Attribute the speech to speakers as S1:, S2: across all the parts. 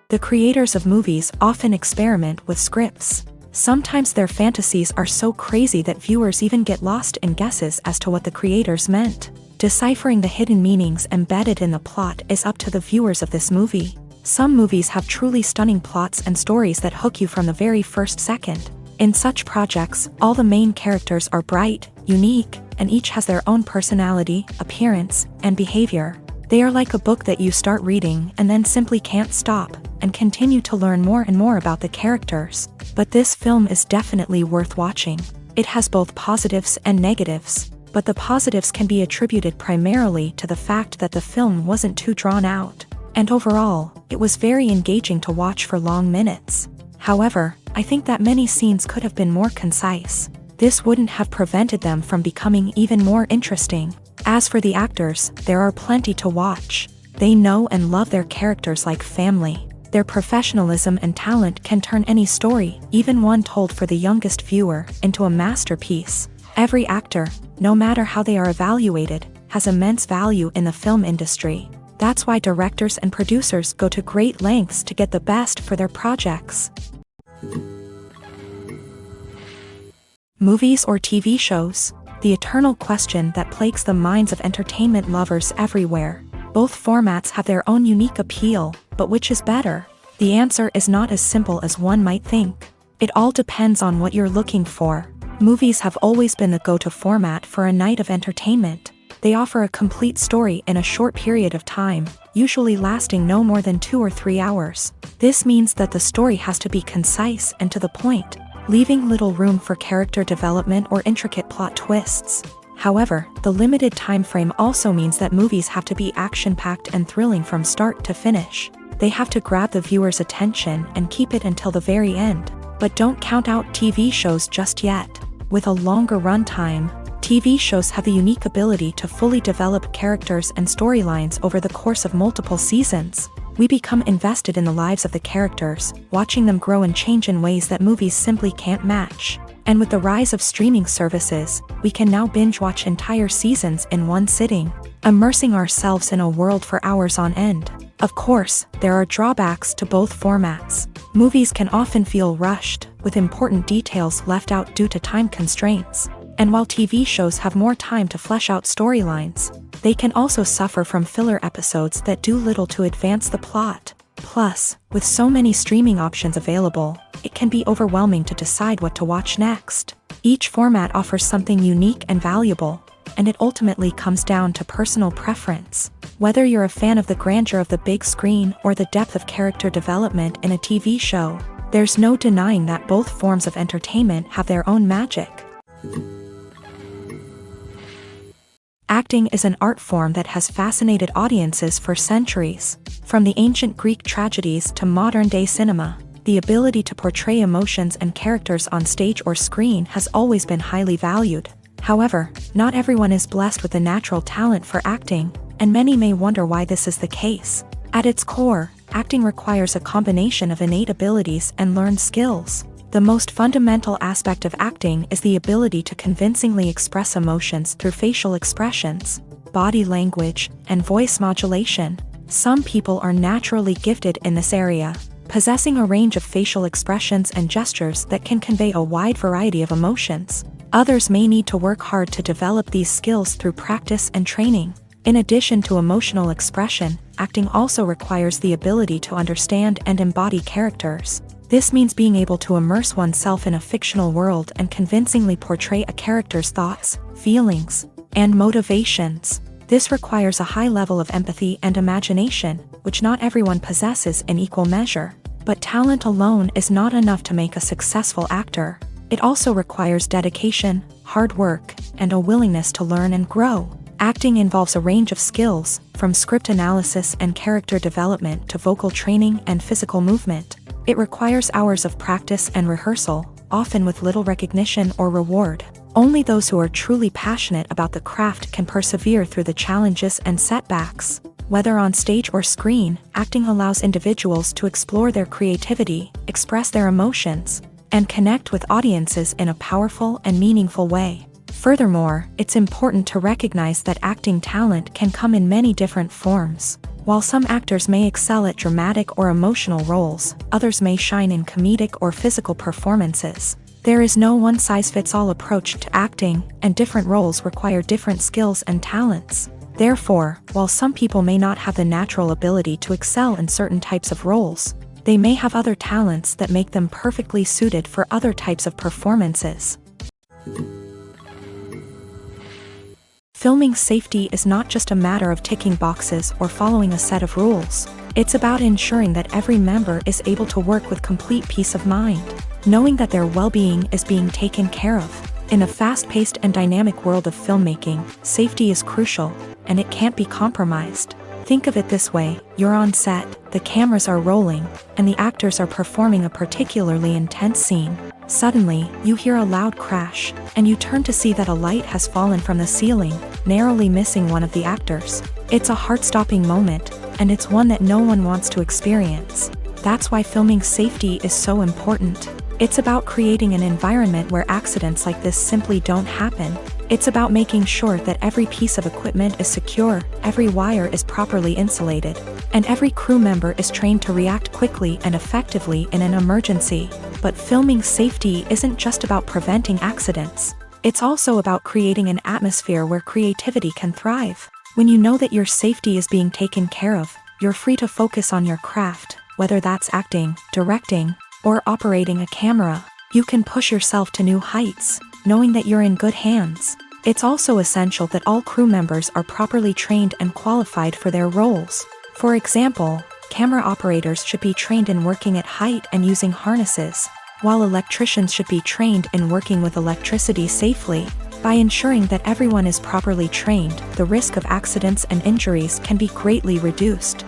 S1: The creators of movies often experiment with scripts. Sometimes their fantasies are so crazy that viewers even get lost in guesses as to what the creators meant. Deciphering the hidden meanings embedded in the plot is up to the viewers of this movie. Some movies have truly stunning plots and stories that hook you from the very first second. In such projects, all the main characters are bright, unique, and each has their own personality, appearance, and behavior. They are like a book that you start reading and then simply can't stop, and continue to learn more and more about the characters. But this film is definitely worth watching. It has both positives and negatives, but the positives can be attributed primarily to the fact that the film wasn't too drawn out, and overall, it was very engaging to watch for long minutes. However, I think that many scenes could have been more concise. This wouldn't have prevented them from becoming even more interesting. As for the actors, there are plenty to watch. They know and love their characters like family. Their professionalism and talent can turn any story, even one told for the youngest viewer, into a masterpiece. Every actor, no matter how they are evaluated, has immense value in the film industry. That's why directors and producers go to great lengths to get the best for their projects. Movies or TV shows? The eternal question that plagues the minds of entertainment lovers everywhere. Both formats have their own unique appeal, but which is better? The answer is not as simple as one might think. It all depends on what you're looking for. Movies have always been the go-to format for a night of entertainment. They offer a complete story in a short period of time, usually lasting no more than 2 or 3 hours. This means that the story has to be concise and to the point, leaving little room for character development or intricate plot twists. However, the limited time frame also means that movies have to be action-packed and thrilling from start to finish. They have to grab the viewer's attention and keep it until the very end. But don't count out TV shows just yet. With a longer runtime, TV shows have the unique ability to fully develop characters and storylines over the course of multiple seasons. We become invested in the lives of the characters, watching them grow and change in ways that movies simply can't match. And with the rise of streaming services, we can now binge-watch entire seasons in one sitting, immersing ourselves in a world for hours on end. Of course, there are drawbacks to both formats. Movies can often feel rushed, with important details left out due to time constraints. And while TV shows have more time to flesh out storylines, they can also suffer from filler episodes that do little to advance the plot. Plus, with so many streaming options available, it can be overwhelming to decide what to watch next. Each format offers something unique and valuable, and it ultimately comes down to personal preference. Whether you're a fan of the grandeur of the big screen or the depth of character development in a TV show, there's no denying that both forms of entertainment have their own magic. Acting is an art form that has fascinated audiences for centuries. From the ancient Greek tragedies to modern-day cinema, the ability to portray emotions and characters on stage or screen has always been highly valued. However, not everyone is blessed with a natural talent for acting, and many may wonder why this is the case. At its core, acting requires a combination of innate abilities and learned skills. The most fundamental aspect of acting is the ability to convincingly express emotions through facial expressions, body language, and voice modulation. Some people are naturally gifted in this area, possessing a range of facial expressions and gestures that can convey a wide variety of emotions. Others may need to work hard to develop these skills through practice and training. In addition to emotional expression, acting also requires the ability to understand and embody characters. This means being able to immerse oneself in a fictional world and convincingly portray a character's thoughts, feelings, and motivations. This requires a high level of empathy and imagination, which not everyone possesses in equal measure. But talent alone is not enough to make a successful actor. It also requires dedication, hard work, and a willingness to learn and grow. Acting involves a range of skills, from script analysis and character development to vocal training and physical movement. It requires hours of practice and rehearsal, often with little recognition or reward. Only those who are truly passionate about the craft can persevere through the challenges and setbacks. Whether on stage or screen, acting allows individuals to explore their creativity, express their emotions, and connect with audiences in a powerful and meaningful way. Furthermore, it's important to recognize that acting talent can come in many different forms. While some actors may excel at dramatic or emotional roles, others may shine in comedic or physical performances. There is no one-size-fits-all approach to acting, and different roles require different skills and talents. Therefore, while some people may not have the natural ability to excel in certain types of roles, they may have other talents that make them perfectly suited for other types of performances. Filming safety is not just a matter of ticking boxes or following a set of rules. It's about ensuring that every member is able to work with complete peace of mind, knowing that their well-being is being taken care of. In a fast-paced and dynamic world of filmmaking, safety is crucial, and it can't be compromised. Think of it this way: you're on set, the cameras are rolling, and the actors are performing a particularly intense scene. Suddenly, you hear a loud crash, and you turn to see that a light has fallen from the ceiling, narrowly missing one of the actors. It's a heart-stopping moment, and it's one that no one wants to experience. That's why filming safety is so important. It's about creating an environment where accidents like this simply don't happen. It's about making sure that every piece of equipment is secure, every wire is properly insulated, and every crew member is trained to react quickly and effectively in an emergency. But filming safety isn't just about preventing accidents. It's also about creating an atmosphere where creativity can thrive. When you know that your safety is being taken care of, you're free to focus on your craft, whether that's acting, directing, or operating a camera. You can push yourself to new heights, knowing that you're in good hands. It's also essential that all crew members are properly trained and qualified for their roles. For example, camera operators should be trained in working at height and using harnesses, while electricians should be trained in working with electricity safely. By ensuring that everyone is properly trained, the risk of accidents and injuries can be greatly reduced.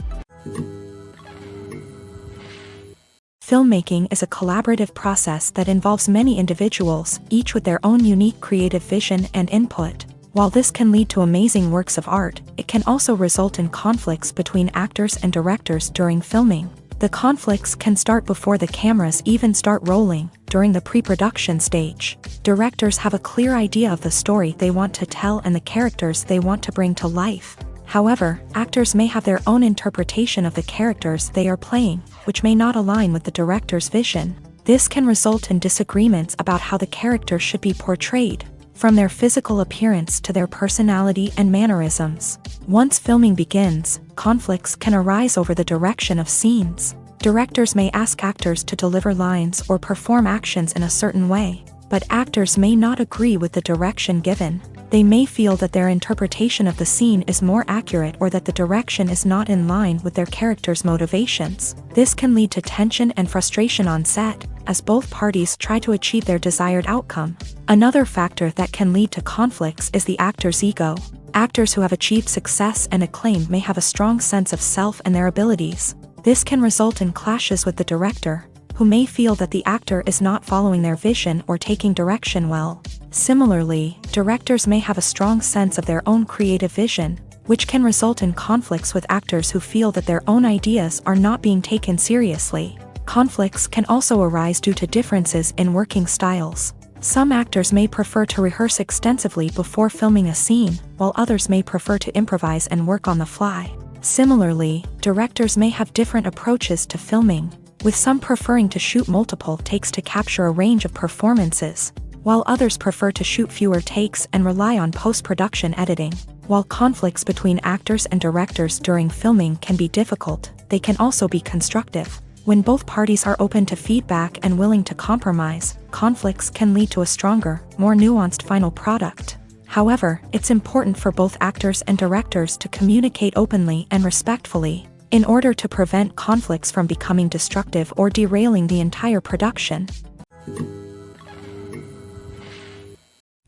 S1: Filmmaking is a collaborative process that involves many individuals, each with their own unique creative vision and input. While this can lead to amazing works of art, it can also result in conflicts between actors and directors during filming. The conflicts can start before the cameras even start rolling, during the pre-production stage. Directors have a clear idea of the story they want to tell and the characters they want to bring to life. However, actors may have their own interpretation of the characters they are playing, which may not align with the director's vision. This can result in disagreements about how the characters should be portrayed, from their physical appearance to their personality and mannerisms. Once filming begins, conflicts can arise over the direction of scenes. Directors may ask actors to deliver lines or perform actions in a certain way, but actors may not agree with the direction given. They may feel that their interpretation of the scene is more accurate or that the direction is not in line with their character's motivations. This can lead to tension and frustration on set, as both parties try to achieve their desired outcome. Another factor that can lead to conflicts is the actor's ego. Actors who have achieved success and acclaim may have a strong sense of self and their abilities. This can result in clashes with the director, who may feel that the actor is not following their vision or taking direction well. Similarly, directors may have a strong sense of their own creative vision, which can result in conflicts with actors who feel that their own ideas are not being taken seriously. Conflicts can also arise due to differences in working styles. Some actors may prefer to rehearse extensively before filming a scene, while others may prefer to improvise and work on the fly. Similarly, directors may have different approaches to filming, with some preferring to shoot multiple takes to capture a range of performances, while others prefer to shoot fewer takes and rely on post-production editing. While conflicts between actors and directors during filming can be difficult, they can also be constructive. When both parties are open to feedback and willing to compromise, conflicts can lead to a stronger, more nuanced final product. However, it's important for both actors and directors to communicate openly and respectfully, in order to prevent conflicts from becoming destructive or derailing the entire production.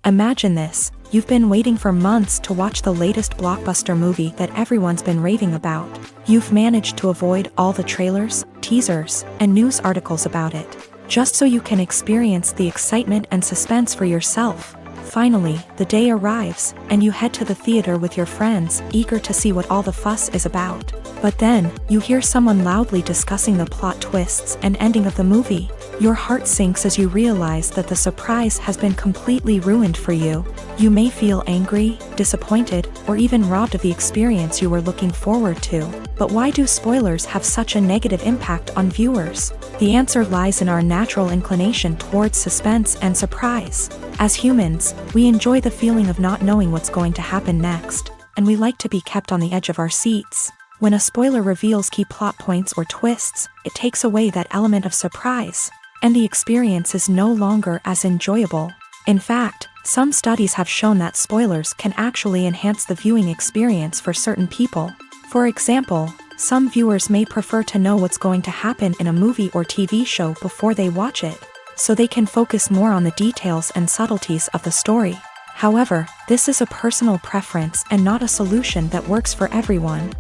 S1: Imagine this: you've been waiting for months to watch the latest blockbuster movie that everyone's been raving about. You've managed to avoid all the trailers, teasers, and news articles about it, just so you can experience the excitement and suspense for yourself. Finally, the day arrives, and you head to the theater with your friends, eager to see what all the fuss is about. But then, you hear someone loudly discussing the plot twists and ending of the movie. Your heart sinks as you realize that the surprise has been completely ruined for you. You may feel angry, disappointed, or even robbed of the experience you were looking forward to. But why do spoilers have such a negative impact on viewers? The answer lies in our natural inclination towards suspense and surprise. As humans, we enjoy the feeling of not knowing what's going to happen next, and we like to be kept on the edge of our seats. When a spoiler reveals key plot points or twists, it takes away that element of surprise, and the experience is no longer as enjoyable. In fact, some studies have shown that spoilers can actually enhance the viewing experience for certain people. For example, some viewers may prefer to know what's going to happen in a movie or TV show before they watch it, so they can focus more on the details and subtleties of the story. However, this is a personal preference and not a solution that works for everyone.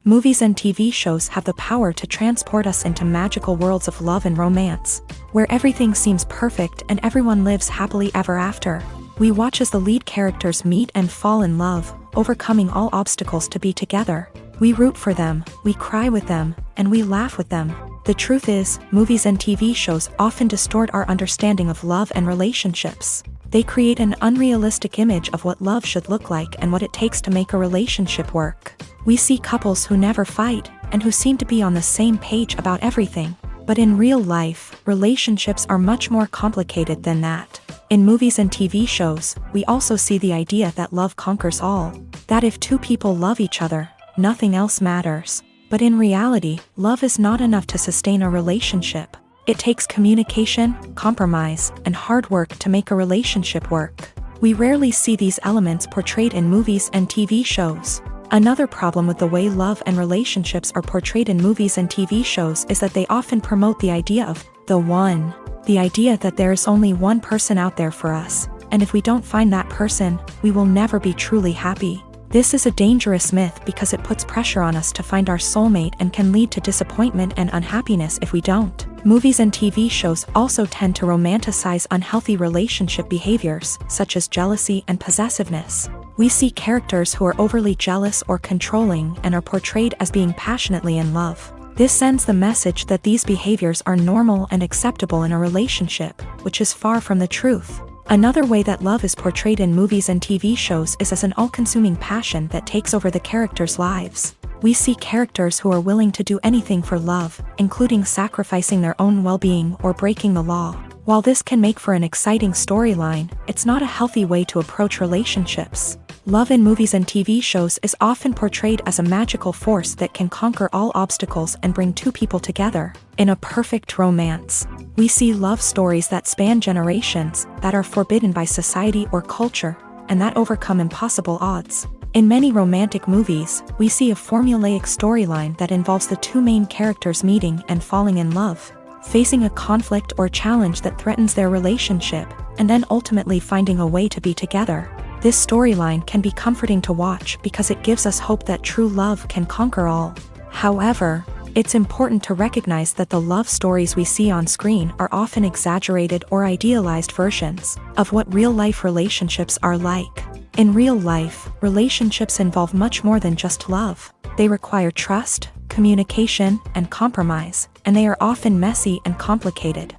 S1: Movies and TV shows have the power to transport us into magical worlds of love and romance, where everything seems perfect and everyone lives happily ever after. We watch as the lead characters meet and fall in love, overcoming all obstacles to be together. We root for them, we cry with them, and we laugh with them. The truth is, movies and TV shows often distort our understanding of love and relationships. They create an unrealistic image of what love should look like and what it takes to make a relationship work. We see couples who never fight, and who seem to be on the same page about everything. But in real life, relationships are much more complicated than that. In movies and TV shows, we also see the idea that love conquers all. That if two people love each other, nothing else matters. But in reality, love is not enough to sustain a relationship. It takes communication, compromise, and hard work to make a relationship work. We rarely see these elements portrayed in movies and TV shows. Another problem with the way love and relationships are portrayed in movies and TV shows is that they often promote the idea of the one. The idea that there is only one person out there for us, and if we don't find that person, we will never be truly happy. This is a dangerous myth because it puts pressure on us to find our soulmate and can lead to disappointment and unhappiness if we don't. Movies and TV shows also tend to romanticize unhealthy relationship behaviors, such as jealousy and possessiveness. We see characters who are overly jealous or controlling and are portrayed as being passionately in love. This sends the message that these behaviors are normal and acceptable in a relationship, which is far from the truth. Another way that love is portrayed in movies and TV shows is as an all-consuming passion that takes over the characters' lives. We see characters who are willing to do anything for love, including sacrificing their own well-being or breaking the law. While this can make for an exciting storyline, it's not a healthy way to approach relationships. Love in movies and TV shows is often portrayed as a magical force that can conquer all obstacles and bring two people together. In a perfect romance, we see love stories that span generations, that are forbidden by society or culture, and that overcome impossible odds. In many romantic movies, we see a formulaic storyline that involves the two main characters meeting and falling in love, facing a conflict or challenge that threatens their relationship, and then ultimately finding a way to be together. This storyline can be comforting to watch because it gives us hope that true love can conquer all. However, it's important to recognize that the love stories we see on screen are often exaggerated or idealized versions of what real-life relationships are like. In real life, relationships involve much more than just love. They require trust, communication, and compromise, and they are often messy and complicated.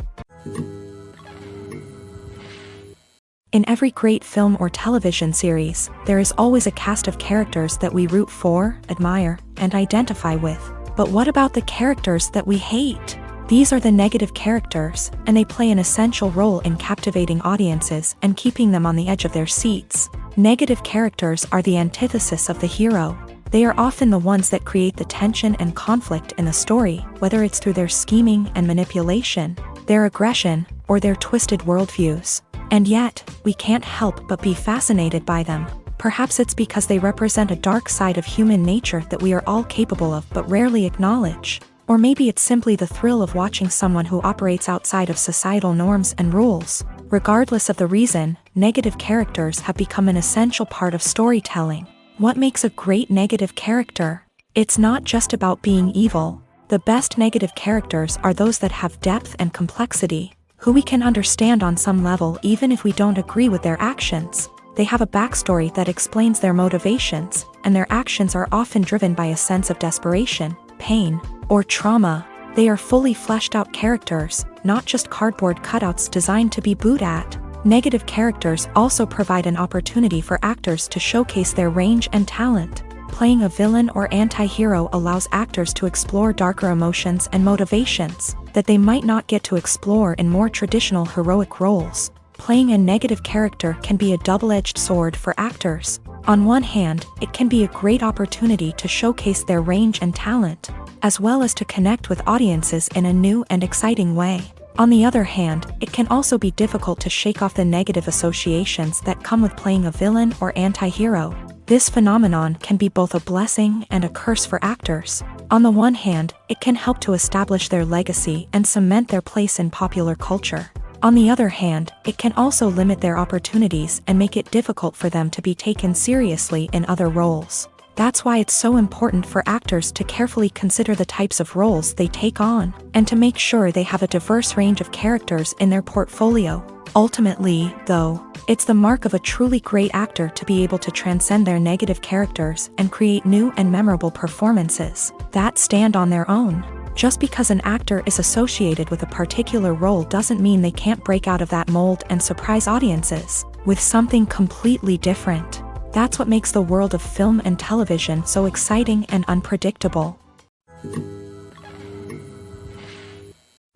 S1: In every great film or television series, there is always a cast of characters that we root for, admire, and identify with. But what about the characters that we hate? These are the negative characters, and they play an essential role in captivating audiences and keeping them on the edge of their seats. Negative characters are the antithesis of the hero. They are often the ones that create the tension and conflict in the story, whether it's through their scheming and manipulation, their aggression, or their twisted worldviews. And yet, we can't help but be fascinated by them. Perhaps it's because they represent a dark side of human nature that we are all capable of but rarely acknowledge. Or maybe it's simply the thrill of watching someone who operates outside of societal norms and rules. Regardless of the reason, negative characters have become an essential part of storytelling. What makes a great negative character? It's not just about being evil. The best negative characters are those that have depth and complexity, who we can understand on some level even if we don't agree with their actions. They have a backstory that explains their motivations, and their actions are often driven by a sense of desperation, pain, or trauma. They are fully fleshed out characters, not just cardboard cutouts designed to be booed at. Negative characters also provide an opportunity for actors to showcase their range and talent. Playing a villain or anti-hero allows actors to explore darker emotions and motivations that they might not get to explore in more traditional heroic roles. Playing a negative character can be a double-edged sword for actors. On one hand, it can be a great opportunity to showcase their range and talent, as well as to connect with audiences in a new and exciting way. On the other hand, it can also be difficult to shake off the negative associations that come with playing a villain or anti-hero. This phenomenon can be both a blessing and a curse for actors. On the one hand, it can help to establish their legacy and cement their place in popular culture. On the other hand, it can also limit their opportunities and make it difficult for them to be taken seriously in other roles. That's why it's so important for actors to carefully consider the types of roles they take on, and to make sure they have a diverse range of characters in their portfolio. Ultimately, though, it's the mark of a truly great actor to be able to transcend their negative characters and create new and memorable performances that stand on their own. Just because an actor is associated with a particular role doesn't mean they can't break out of that mold and surprise audiences with something completely different. That's what makes the world of film and television so exciting and unpredictable.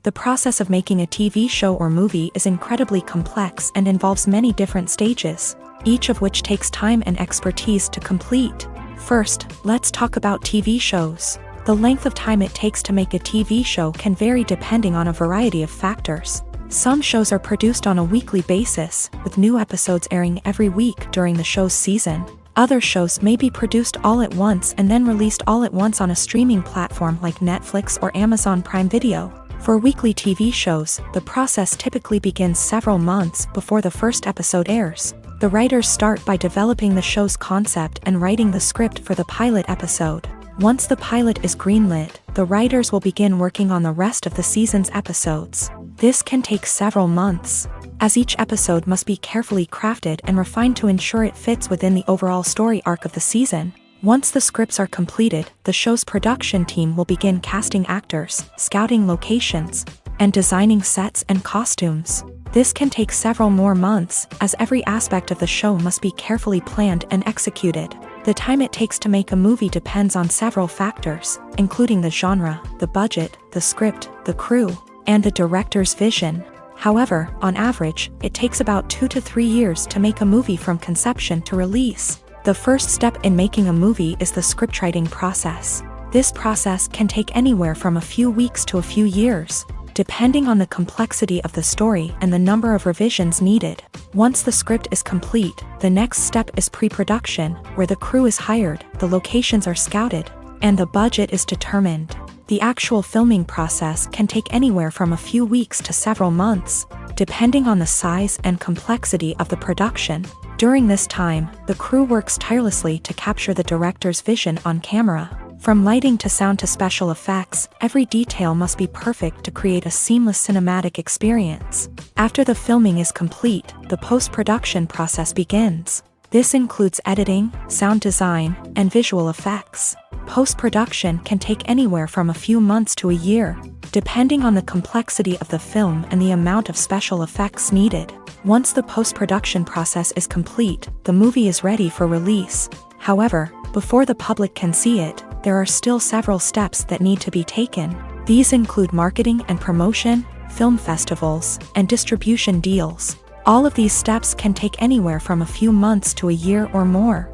S1: The process of making a TV show or movie is incredibly complex and involves many different stages, each of which takes time and expertise to complete. First, let's talk about TV shows. The length of time it takes to make a TV show can vary depending on a variety of factors. Some shows are produced on a weekly basis, with new episodes airing every week during the show's season. Other shows may be produced all at once and then released all at once on a streaming platform like Netflix or Amazon Prime Video. For weekly TV shows, the process typically begins several months before the first episode airs. The writers start by developing the show's concept and writing the script for the pilot episode. Once the pilot is greenlit, the writers will begin working on the rest of the season's episodes. This can take several months, as each episode must be carefully crafted and refined to ensure it fits within the overall story arc of the season. Once the scripts are completed, the show's production team will begin casting actors, scouting locations, and designing sets and costumes. This can take several more months, as every aspect of the show must be carefully planned and executed. The time it takes to make a movie depends on several factors, including the genre, the budget, the script, the crew, and the director's vision. However, on average, it takes about 2 to 3 years to make a movie from conception to release. The first step in making a movie is the scriptwriting process. This process can take anywhere from a few weeks to a few years, depending on the complexity of the story and the number of revisions needed. Once the script is complete, the next step is pre-production, where the crew is hired, the locations are scouted, and the budget is determined. The actual filming process can take anywhere from a few weeks to several months, depending on the size and complexity of the production. During this time, the crew works tirelessly to capture the director's vision on camera. From lighting to sound to special effects, every detail must be perfect to create a seamless cinematic experience. After the filming is complete, the post-production process begins. This includes editing, sound design, and visual effects. Post-production can take anywhere from a few months to a year, depending on the complexity of the film and the amount of special effects needed. Once the post-production process is complete, the movie is ready for release. However, before the public can see it, there are still several steps that need to be taken. These include marketing and promotion, film festivals, and distribution deals. All of these steps can take anywhere from a few months to a year or more.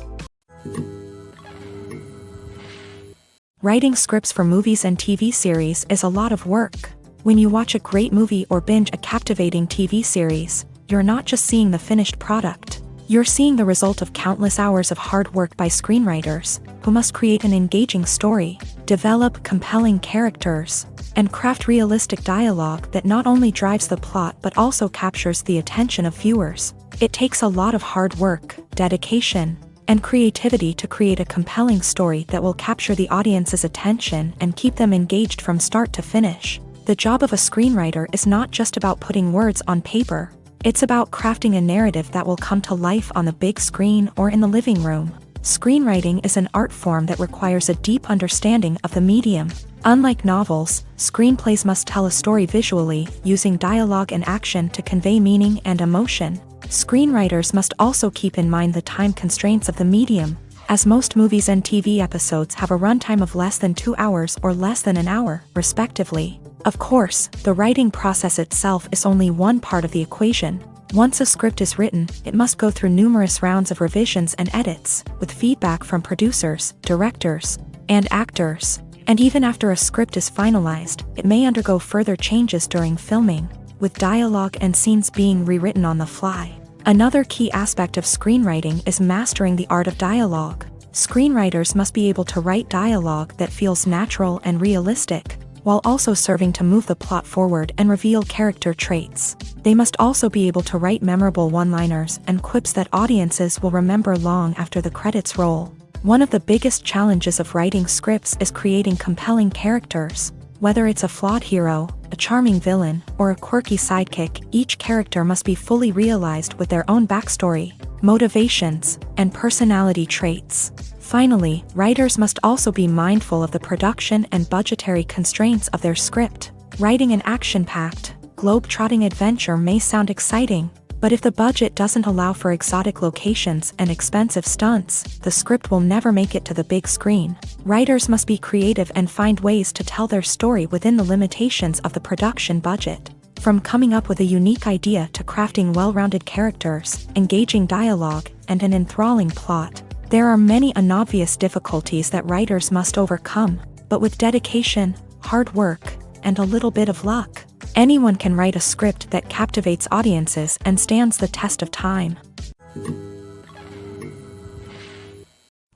S1: Writing scripts for movies and TV series is a lot of work. When you watch a great movie or binge a captivating TV series, you're not just seeing the finished product. You're seeing the result of countless hours of hard work by screenwriters, who must create an engaging story, develop compelling characters, and craft realistic dialogue that not only drives the plot but also captures the attention of viewers. It takes a lot of hard work, dedication, and creativity to create a compelling story that will capture the audience's attention and keep them engaged from start to finish. The job of a screenwriter is not just about putting words on paper. It's about crafting a narrative that will come to life on the big screen or in the living room. Screenwriting is an art form that requires a deep understanding of the medium. Unlike novels, screenplays must tell a story visually, using dialogue and action to convey meaning and emotion. Screenwriters must also keep in mind the time constraints of the medium, as most movies and TV episodes have a runtime of less than 2 hours or less than an hour, respectively. Of course, the writing process itself is only one part of the equation. Once a script is written, it must go through numerous rounds of revisions and edits, with feedback from producers, directors, and actors. And even after a script is finalized, it may undergo further changes during filming, with dialogue and scenes being rewritten on the fly. Another key aspect of screenwriting is mastering the art of dialogue. Screenwriters must be able to write dialogue that feels natural and realistic, while also serving to move the plot forward and reveal character traits. They must also be able to write memorable one-liners and quips that audiences will remember long after the credits roll. One of the biggest challenges of writing scripts is creating compelling characters. Whether it's a flawed hero, a charming villain, or a quirky sidekick, each character must be fully realized with their own backstory, motivations, and personality traits. Finally, writers must also be mindful of the production and budgetary constraints of their script. Writing an action-packed, globe-trotting adventure may sound exciting, but if the budget doesn't allow for exotic locations and expensive stunts, the script will never make it to the big screen. Writers must be creative and find ways to tell their story within the limitations of the production budget. From coming up with a unique idea to crafting well-rounded characters, engaging dialogue, and an enthralling plot, there are many unobvious difficulties that writers must overcome, but with dedication, hard work, and a little bit of luck, anyone can write a script that captivates audiences and stands the test of time.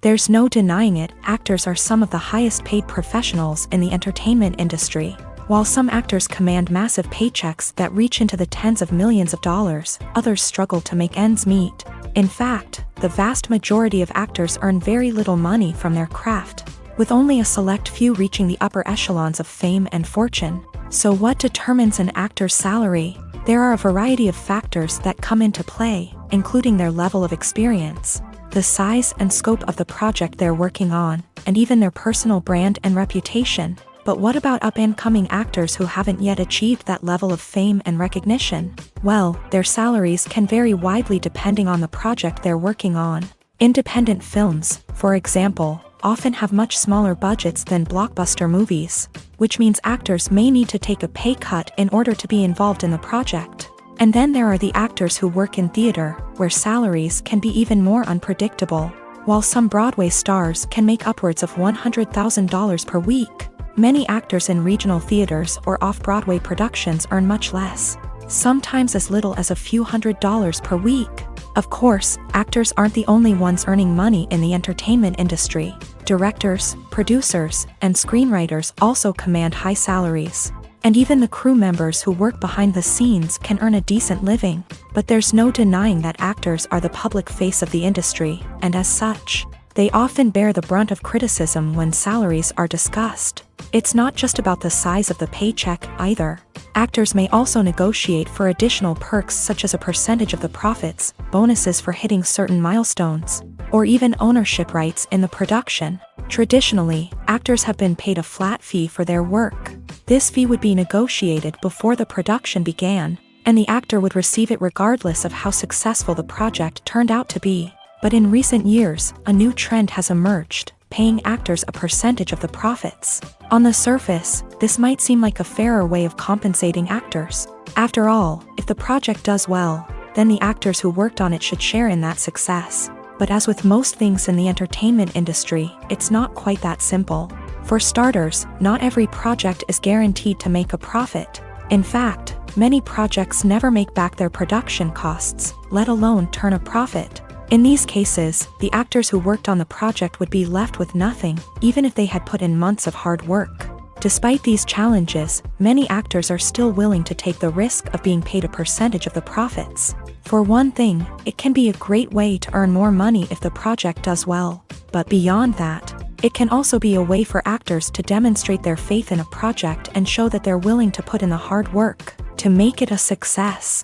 S1: There's no denying it, actors are some of the highest paid professionals in the entertainment industry. While some actors command massive paychecks that reach into the tens of millions of dollars, others struggle to make ends meet. In fact, the vast majority of actors earn very little money from their craft, with only a select few reaching the upper echelons of fame and fortune. So what determines an actor's salary? There are a variety of factors that come into play, including their level of experience, the size and scope of the project they're working on, and even their personal brand and reputation. But what about up-and-coming actors who haven't yet achieved that level of fame and recognition? Well, their salaries can vary widely depending on the project they're working on. Independent films, for example, often have much smaller budgets than blockbuster movies, which means actors may need to take a pay cut in order to be involved in the project. And then there are the actors who work in theater, where salaries can be even more unpredictable. While some Broadway stars can make upwards of $100,000 per week, many actors in regional theaters or off-Broadway productions earn much less, sometimes as little as a few $100s per week. Of course, actors aren't the only ones earning money in the entertainment industry. Directors, producers, and screenwriters also command high salaries. And even the crew members who work behind the scenes can earn a decent living. But there's no denying that actors are the public face of the industry, and as such, they often bear the brunt of criticism when salaries are discussed. It's not just about the size of the paycheck, either. Actors may also negotiate for additional perks such as a percentage of the profits, bonuses for hitting certain milestones, or even ownership rights in the production. Traditionally, actors have been paid a flat fee for their work. This fee would be negotiated before the production began, and the actor would receive it regardless of how successful the project turned out to be. But in recent years, a new trend has emerged, paying actors a percentage of the profits. On the surface, this might seem like a fairer way of compensating actors. After all, if the project does well, then the actors who worked on it should share in that success. But as with most things in the entertainment industry, it's not quite that simple. For starters, not every project is guaranteed to make a profit. In fact, many projects never make back their production costs, let alone turn a profit. In these cases, the actors who worked on the project would be left with nothing, even if they had put in months of hard work. Despite these challenges, many actors are still willing to take the risk of being paid a percentage of the profits. For one thing, it can be a great way to earn more money if the project does well. But beyond that, it can also be a way for actors to demonstrate their faith in a project and show that they're willing to put in the hard work to make it a success.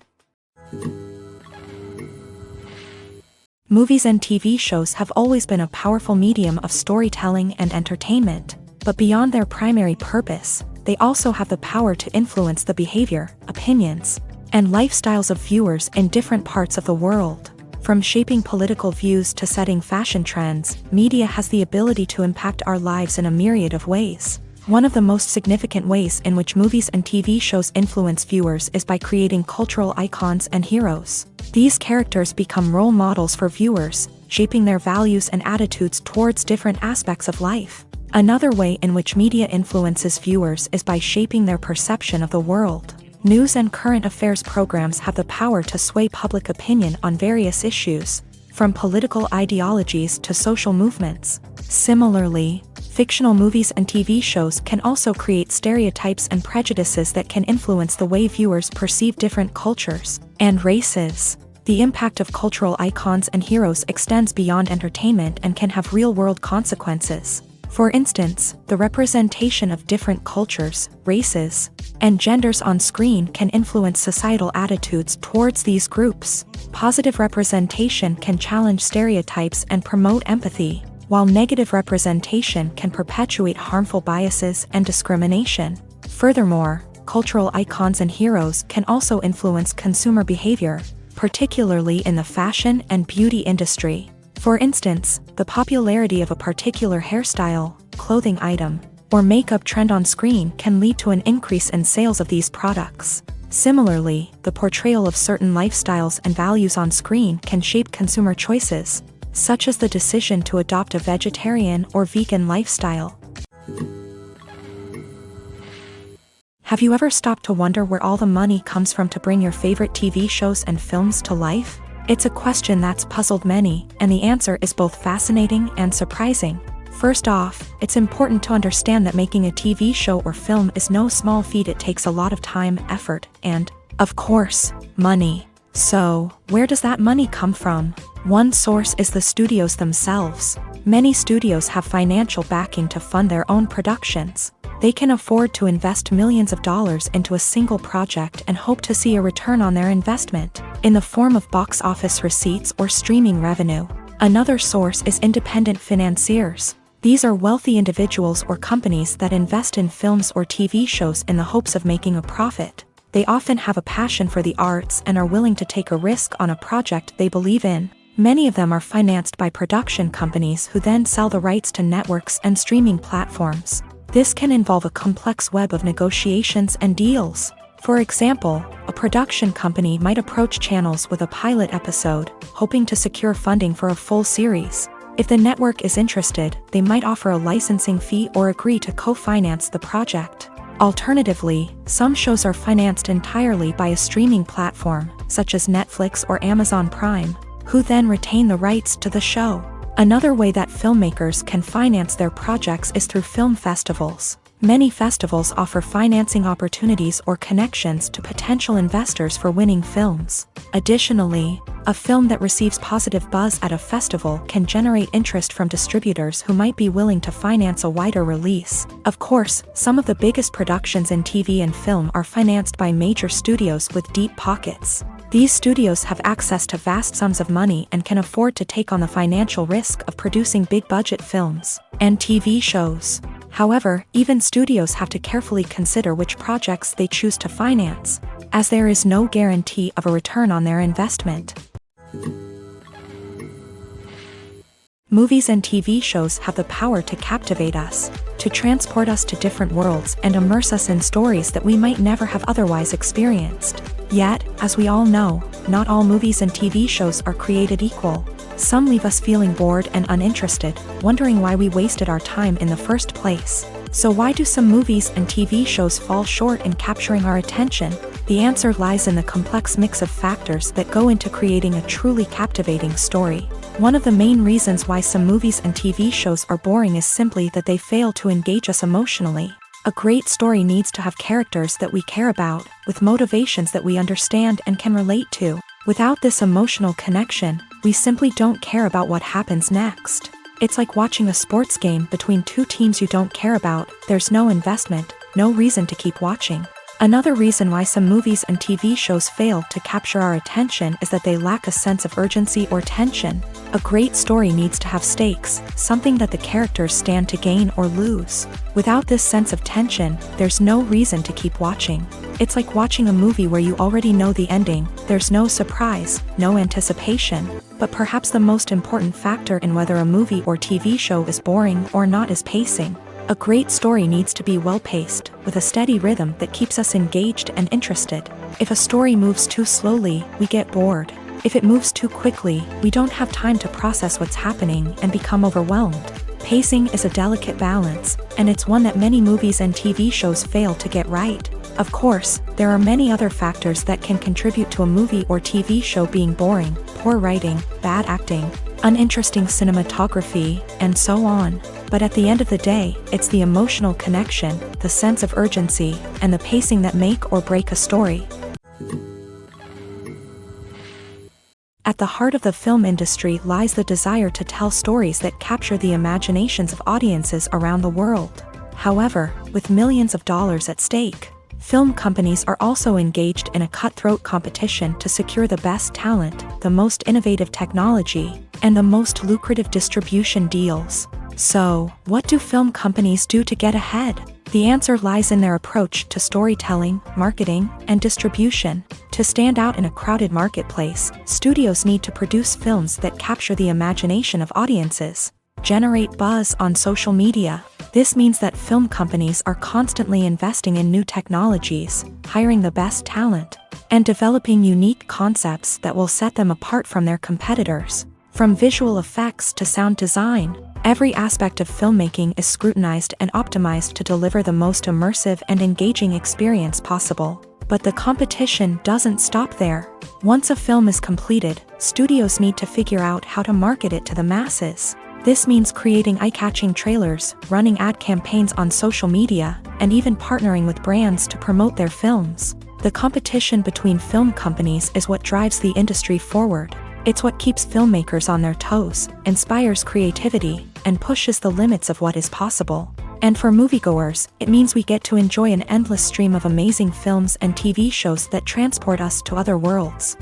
S1: Movies and TV shows have always been a powerful medium of storytelling and entertainment. But beyond their primary purpose, they also have the power to influence the behavior, opinions, and lifestyles of viewers in different parts of the world. From shaping political views to setting fashion trends, media has the ability to impact our lives in a myriad of ways. One of the most significant ways in which movies and TV shows influence viewers is by creating cultural icons and heroes. These characters become role models for viewers, shaping their values and attitudes towards different aspects of life. Another way in which media influences viewers is by shaping their perception of the world. News and current affairs programs have the power to sway public opinion on various issues, from political ideologies to social movements. Similarly, fictional movies and TV shows can also create stereotypes and prejudices that can influence the way viewers perceive different cultures and races. The impact of cultural icons and heroes extends beyond entertainment and can have real-world consequences. For instance, the representation of different cultures, races, and genders on screen can influence societal attitudes towards these groups. Positive representation can challenge stereotypes and promote empathy, while negative representation can perpetuate harmful biases and discrimination. Furthermore, cultural icons and heroes can also influence consumer behavior, particularly in the fashion and beauty industry. For instance, the popularity of a particular hairstyle, clothing item, or makeup trend on screen can lead to an increase in sales of these products. Similarly, the portrayal of certain lifestyles and values on screen can shape consumer choices, such as the decision to adopt a vegetarian or vegan lifestyle. Have you ever stopped to wonder where all the money comes from to bring your favorite TV shows and films to life? It's a question that's puzzled many, and the answer is both fascinating and surprising. First off, it's important to understand that making a TV show or film is no small feat. It takes a lot of time, effort, and, of course, money. So, where does that money come from? One source is the studios themselves. Many studios have financial backing to fund their own productions. They can afford to invest millions of dollars into a single project and hope to see a return on their investment, in the form of box office receipts or streaming revenue. Another source is independent financiers. These are wealthy individuals or companies that invest in films or TV shows in the hopes of making a profit. They often have a passion for the arts and are willing to take a risk on a project they believe in. Many of them are financed by production companies who then sell the rights to networks and streaming platforms. This can involve a complex web of negotiations and deals. For example, a production company might approach channels with a pilot episode, hoping to secure funding for a full series. If the network is interested, they might offer a licensing fee or agree to co-finance the project. Alternatively, some shows are financed entirely by a streaming platform, such as Netflix or Amazon Prime, who then retain the rights to the show. Another way that filmmakers can finance their projects is through film festivals. Many festivals offer financing opportunities or connections to potential investors for winning films. Additionally, a film that receives positive buzz at a festival can generate interest from distributors who might be willing to finance a wider release. Of course, some of the biggest productions in TV and film are financed by major studios with deep pockets. These studios have access to vast sums of money and can afford to take on the financial risk of producing big-budget films and TV shows. However, even studios have to carefully consider which projects they choose to finance, as there is no guarantee of a return on their investment. Movies and TV shows have the power to captivate us, to transport us to different worlds and immerse us in stories that we might never have otherwise experienced. Yet, as we all know, not all movies and TV shows are created equal. Some leave us feeling bored and uninterested, wondering why we wasted our time in the first place. So why do some movies and TV shows fall short in capturing our attention? The answer lies in the complex mix of factors that go into creating a truly captivating story. One of the main reasons why some movies and TV shows are boring is simply that they fail to engage us emotionally. A great story needs to have characters that we care about, with motivations that we understand and can relate to. Without this emotional connection, we simply don't care about what happens next. It's like watching a sports game between two teams you don't care about. There's no investment, no reason to keep watching. Another reason why some movies and TV shows fail to capture our attention is that they lack a sense of urgency or tension. A great story needs to have stakes, something that the characters stand to gain or lose. Without this sense of tension, there's no reason to keep watching. It's like watching a movie where you already know the ending, there's no surprise, no anticipation. But perhaps the most important factor in whether a movie or TV show is boring or not is pacing. A great story needs to be well-paced, with a steady rhythm that keeps us engaged and interested. If a story moves too slowly, we get bored. If it moves too quickly, we don't have time to process what's happening and become overwhelmed. Pacing is a delicate balance, and it's one that many movies and TV shows fail to get right. Of course, there are many other factors that can contribute to a movie or TV show being boring: poor writing, bad acting, uninteresting cinematography, and so on. But at the end of the day, it's the emotional connection, the sense of urgency, and the pacing that make or break a story. At the heart of the film industry lies the desire to tell stories that capture the imaginations of audiences around the world. However, with millions of dollars at stake, film companies are also engaged in a cutthroat competition to secure the best talent, the most innovative technology, and the most lucrative distribution deals. So, what do film companies do to get ahead? The answer lies in their approach to storytelling, marketing, and distribution. To stand out in a crowded marketplace, studios need to produce films that capture the imagination of audiences, generate buzz on social media. This means that film companies are constantly investing in new technologies, hiring the best talent, and developing unique concepts that will set them apart from their competitors. From visual effects to sound design, every aspect of filmmaking is scrutinized and optimized to deliver the most immersive and engaging experience possible. But the competition doesn't stop there. Once a film is completed, studios need to figure out how to market it to the masses. This means creating eye-catching trailers, running ad campaigns on social media, and even partnering with brands to promote their films. The competition between film companies is what drives the industry forward. It's what keeps filmmakers on their toes, inspires creativity, and pushes the limits of what is possible. And for moviegoers, it means we get to enjoy an endless stream of amazing films and TV shows that transport us to other worlds.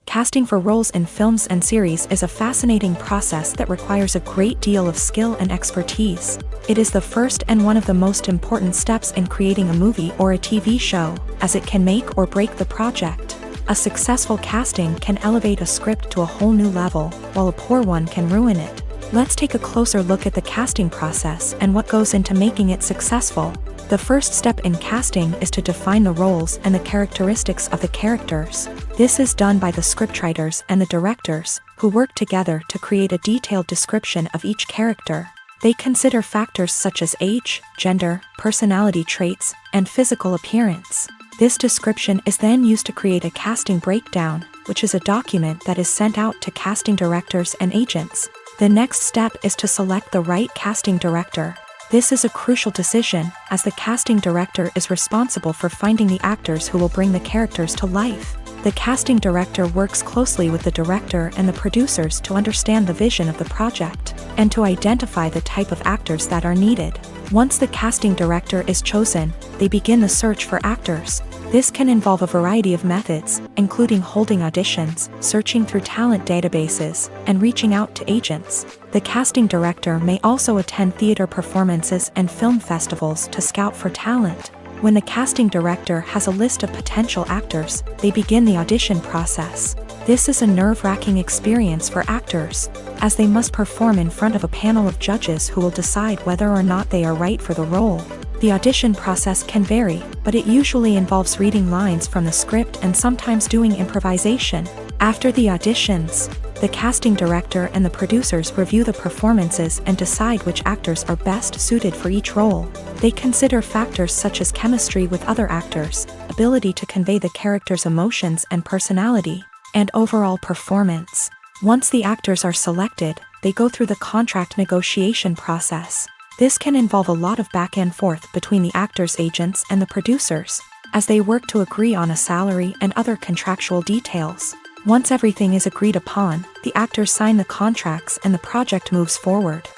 S1: Casting for roles in films and series is a fascinating process that requires a great deal of skill and expertise. It is the first and one of the most important steps in creating a movie or a TV show, as it can make or break the project. A successful casting can elevate a script to a whole new level, while a poor one can ruin it. Let's take a closer look at the casting process and what goes into making it successful. The first step in casting is to define the roles and the characteristics of the characters. This is done by the scriptwriters and the directors, who work together to create a detailed description of each character. They consider factors such as age, gender, personality traits, and physical appearance. This description is then used to create a casting breakdown, which is a document that is sent out to casting directors and agents. The next step is to select the right casting director. This is a crucial decision, as the casting director is responsible for finding the actors who will bring the characters to life. The casting director works closely with the director and the producers to understand the vision of the project, and to identify the type of actors that are needed. Once the casting director is chosen, they begin the search for actors. This can involve a variety of methods, including holding auditions, searching through talent databases, and reaching out to agents. The casting director may also attend theater performances and film festivals to scout for talent. When the casting director has a list of potential actors, they begin the audition process. This is a nerve-wracking experience for actors, as they must perform in front of a panel of judges who will decide whether or not they are right for the role. The audition process can vary, but it usually involves reading lines from the script and sometimes doing improvisation. After the auditions, the casting director and the producers review the performances and decide which actors are best suited for each role. They consider factors such as chemistry with other actors, ability to convey the character's emotions and personality, and overall performance. Once the actors are selected, they go through the contract negotiation process. This can involve a lot of back and forth between the actors' agents and the producers, as they work to agree on a salary and other contractual details. Once everything is agreed upon, the actors sign the contracts and the project moves forward.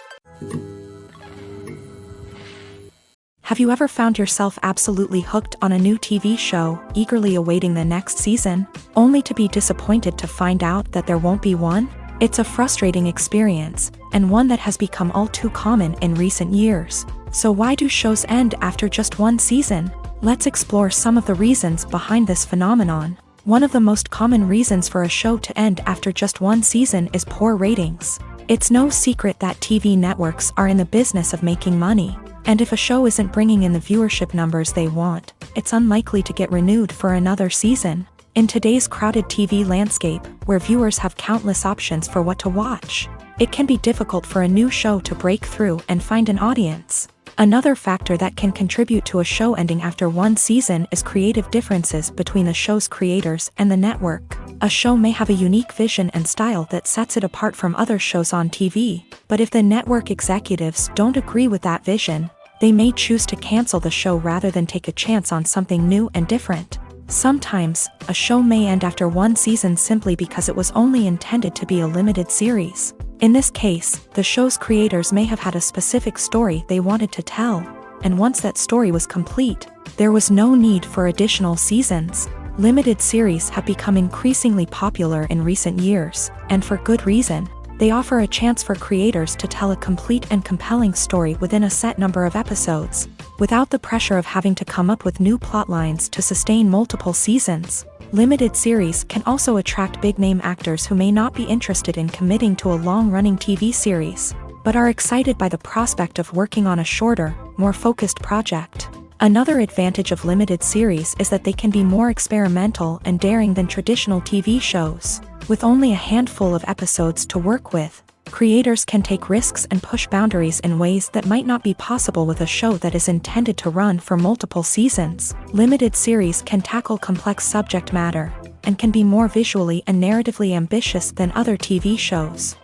S1: Have you ever found yourself absolutely hooked on a new TV show, eagerly awaiting the next season, only to be disappointed to find out that there won't be one? It's a frustrating experience, and one that has become all too common in recent years. So why do shows end after just one season? Let's explore some of the reasons behind this phenomenon. One of the most common reasons for a show to end after just one season is poor ratings. It's no secret that TV networks are in the business of making money, and if a show isn't bringing in the viewership numbers they want, it's unlikely to get renewed for another season. In today's crowded TV landscape, where viewers have countless options for what to watch, it can be difficult for a new show to break through and find an audience. Another factor that can contribute to a show ending after one season is creative differences between the show's creators and the network. A show may have a unique vision and style that sets it apart from other shows on TV, but if the network executives don't agree with that vision, they may choose to cancel the show rather than take a chance on something new and different. Sometimes, a show may end after one season simply because it was only intended to be a limited series. In this case, the show's creators may have had a specific story they wanted to tell, and once that story was complete, there was no need for additional seasons. Limited series have become increasingly popular in recent years, and for good reason. They offer a chance for creators to tell a complete and compelling story within a set number of episodes, without the pressure of having to come up with new plotlines to sustain multiple seasons. Limited series can also attract big-name actors who may not be interested in committing to a long-running TV series, but are excited by the prospect of working on a shorter, more focused project. Another advantage of limited series is that they can be more experimental and daring than traditional TV shows. With only a handful of episodes to work with, creators can take risks and push boundaries in ways that might not be possible with a show that is intended to run for multiple seasons. Limited series can tackle complex subject matter, and can be more visually and narratively ambitious than other TV shows.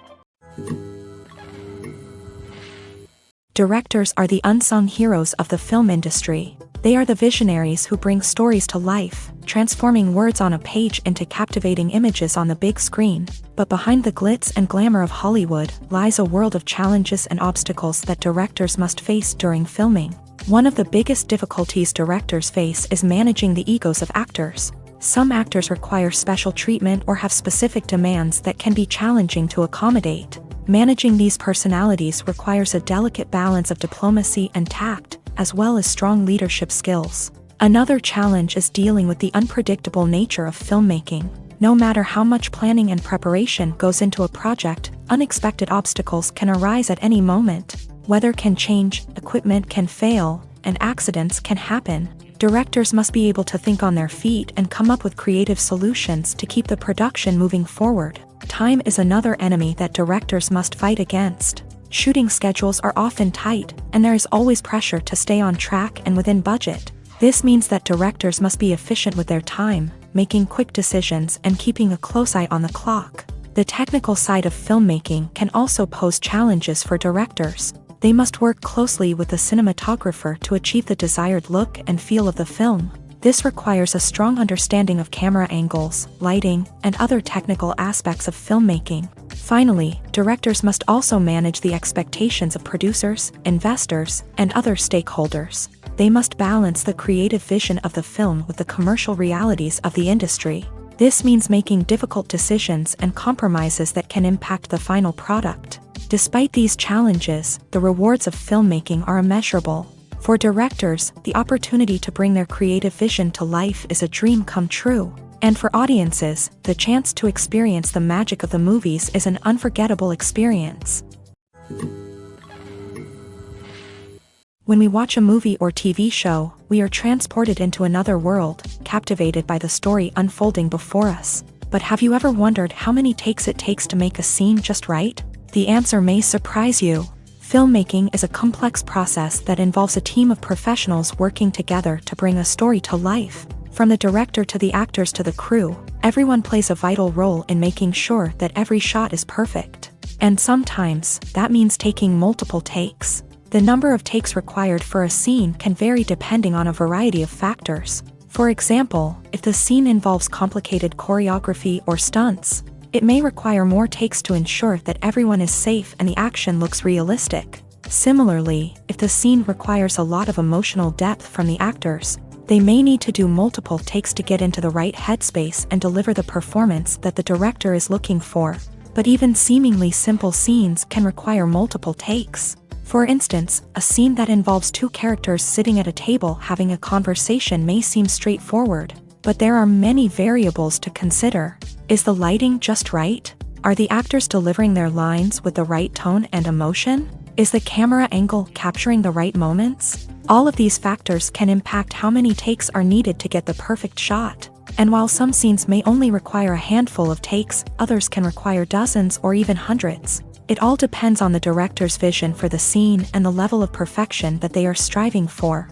S1: Directors are the unsung heroes of the film industry. They are the visionaries who bring stories to life, transforming words on a page into captivating images on the big screen. But behind the glitz and glamour of Hollywood lies a world of challenges and obstacles that directors must face during filming. One of the biggest difficulties directors face is managing the egos of actors. Some actors require special treatment or have specific demands that can be challenging to accommodate. Managing these personalities requires a delicate balance of diplomacy and tact, as well as strong leadership skills. Another challenge is dealing with the unpredictable nature of filmmaking. No matter how much planning and preparation goes into a project, unexpected obstacles can arise at any moment. Weather can change, equipment can fail, and accidents can happen. Directors must be able to think on their feet and come up with creative solutions to keep the production moving forward. Time is another enemy that directors must fight against. Shooting schedules are often tight, and there is always pressure to stay on track and within budget. This means that directors must be efficient with their time, making quick decisions and keeping a close eye on the clock. The technical side of filmmaking can also pose challenges for directors. They must work closely with the cinematographer to achieve the desired look and feel of the film. This requires a strong understanding of camera angles, lighting, and other technical aspects of filmmaking. Finally, directors must also manage the expectations of producers, investors, and other stakeholders. They must balance the creative vision of the film with the commercial realities of the industry. This means making difficult decisions and compromises that can impact the final product. Despite these challenges, the rewards of filmmaking are immeasurable. For directors, the opportunity to bring their creative vision to life is a dream come true. And for audiences, the chance to experience the magic of the movies is an unforgettable experience. When we watch a movie or TV show, we are transported into another world, captivated by the story unfolding before us. But have you ever wondered how many takes it takes to make a scene just right? The answer may surprise you. Filmmaking is a complex process that involves a team of professionals working together to bring a story to life. From the director to the actors to the crew, everyone plays a vital role in making sure that every shot is perfect. And sometimes, that means taking multiple takes. The number of takes required for a scene can vary depending on a variety of factors. For example, if the scene involves complicated choreography or stunts, it may require more takes to ensure that everyone is safe and the action looks realistic. Similarly, if the scene requires a lot of emotional depth from the actors, they may need to do multiple takes to get into the right headspace and deliver the performance that the director is looking for. But even seemingly simple scenes can require multiple takes. For instance, a scene that involves two characters sitting at a table having a conversation may seem straightforward, but there are many variables to consider. Is the lighting just right? Are the actors delivering their lines with the right tone and emotion? Is the camera angle capturing the right moments? All of these factors can impact how many takes are needed to get the perfect shot. And while some scenes may only require a handful of takes, others can require dozens or even hundreds. It all depends on the director's vision for the scene and the level of perfection that they are striving for.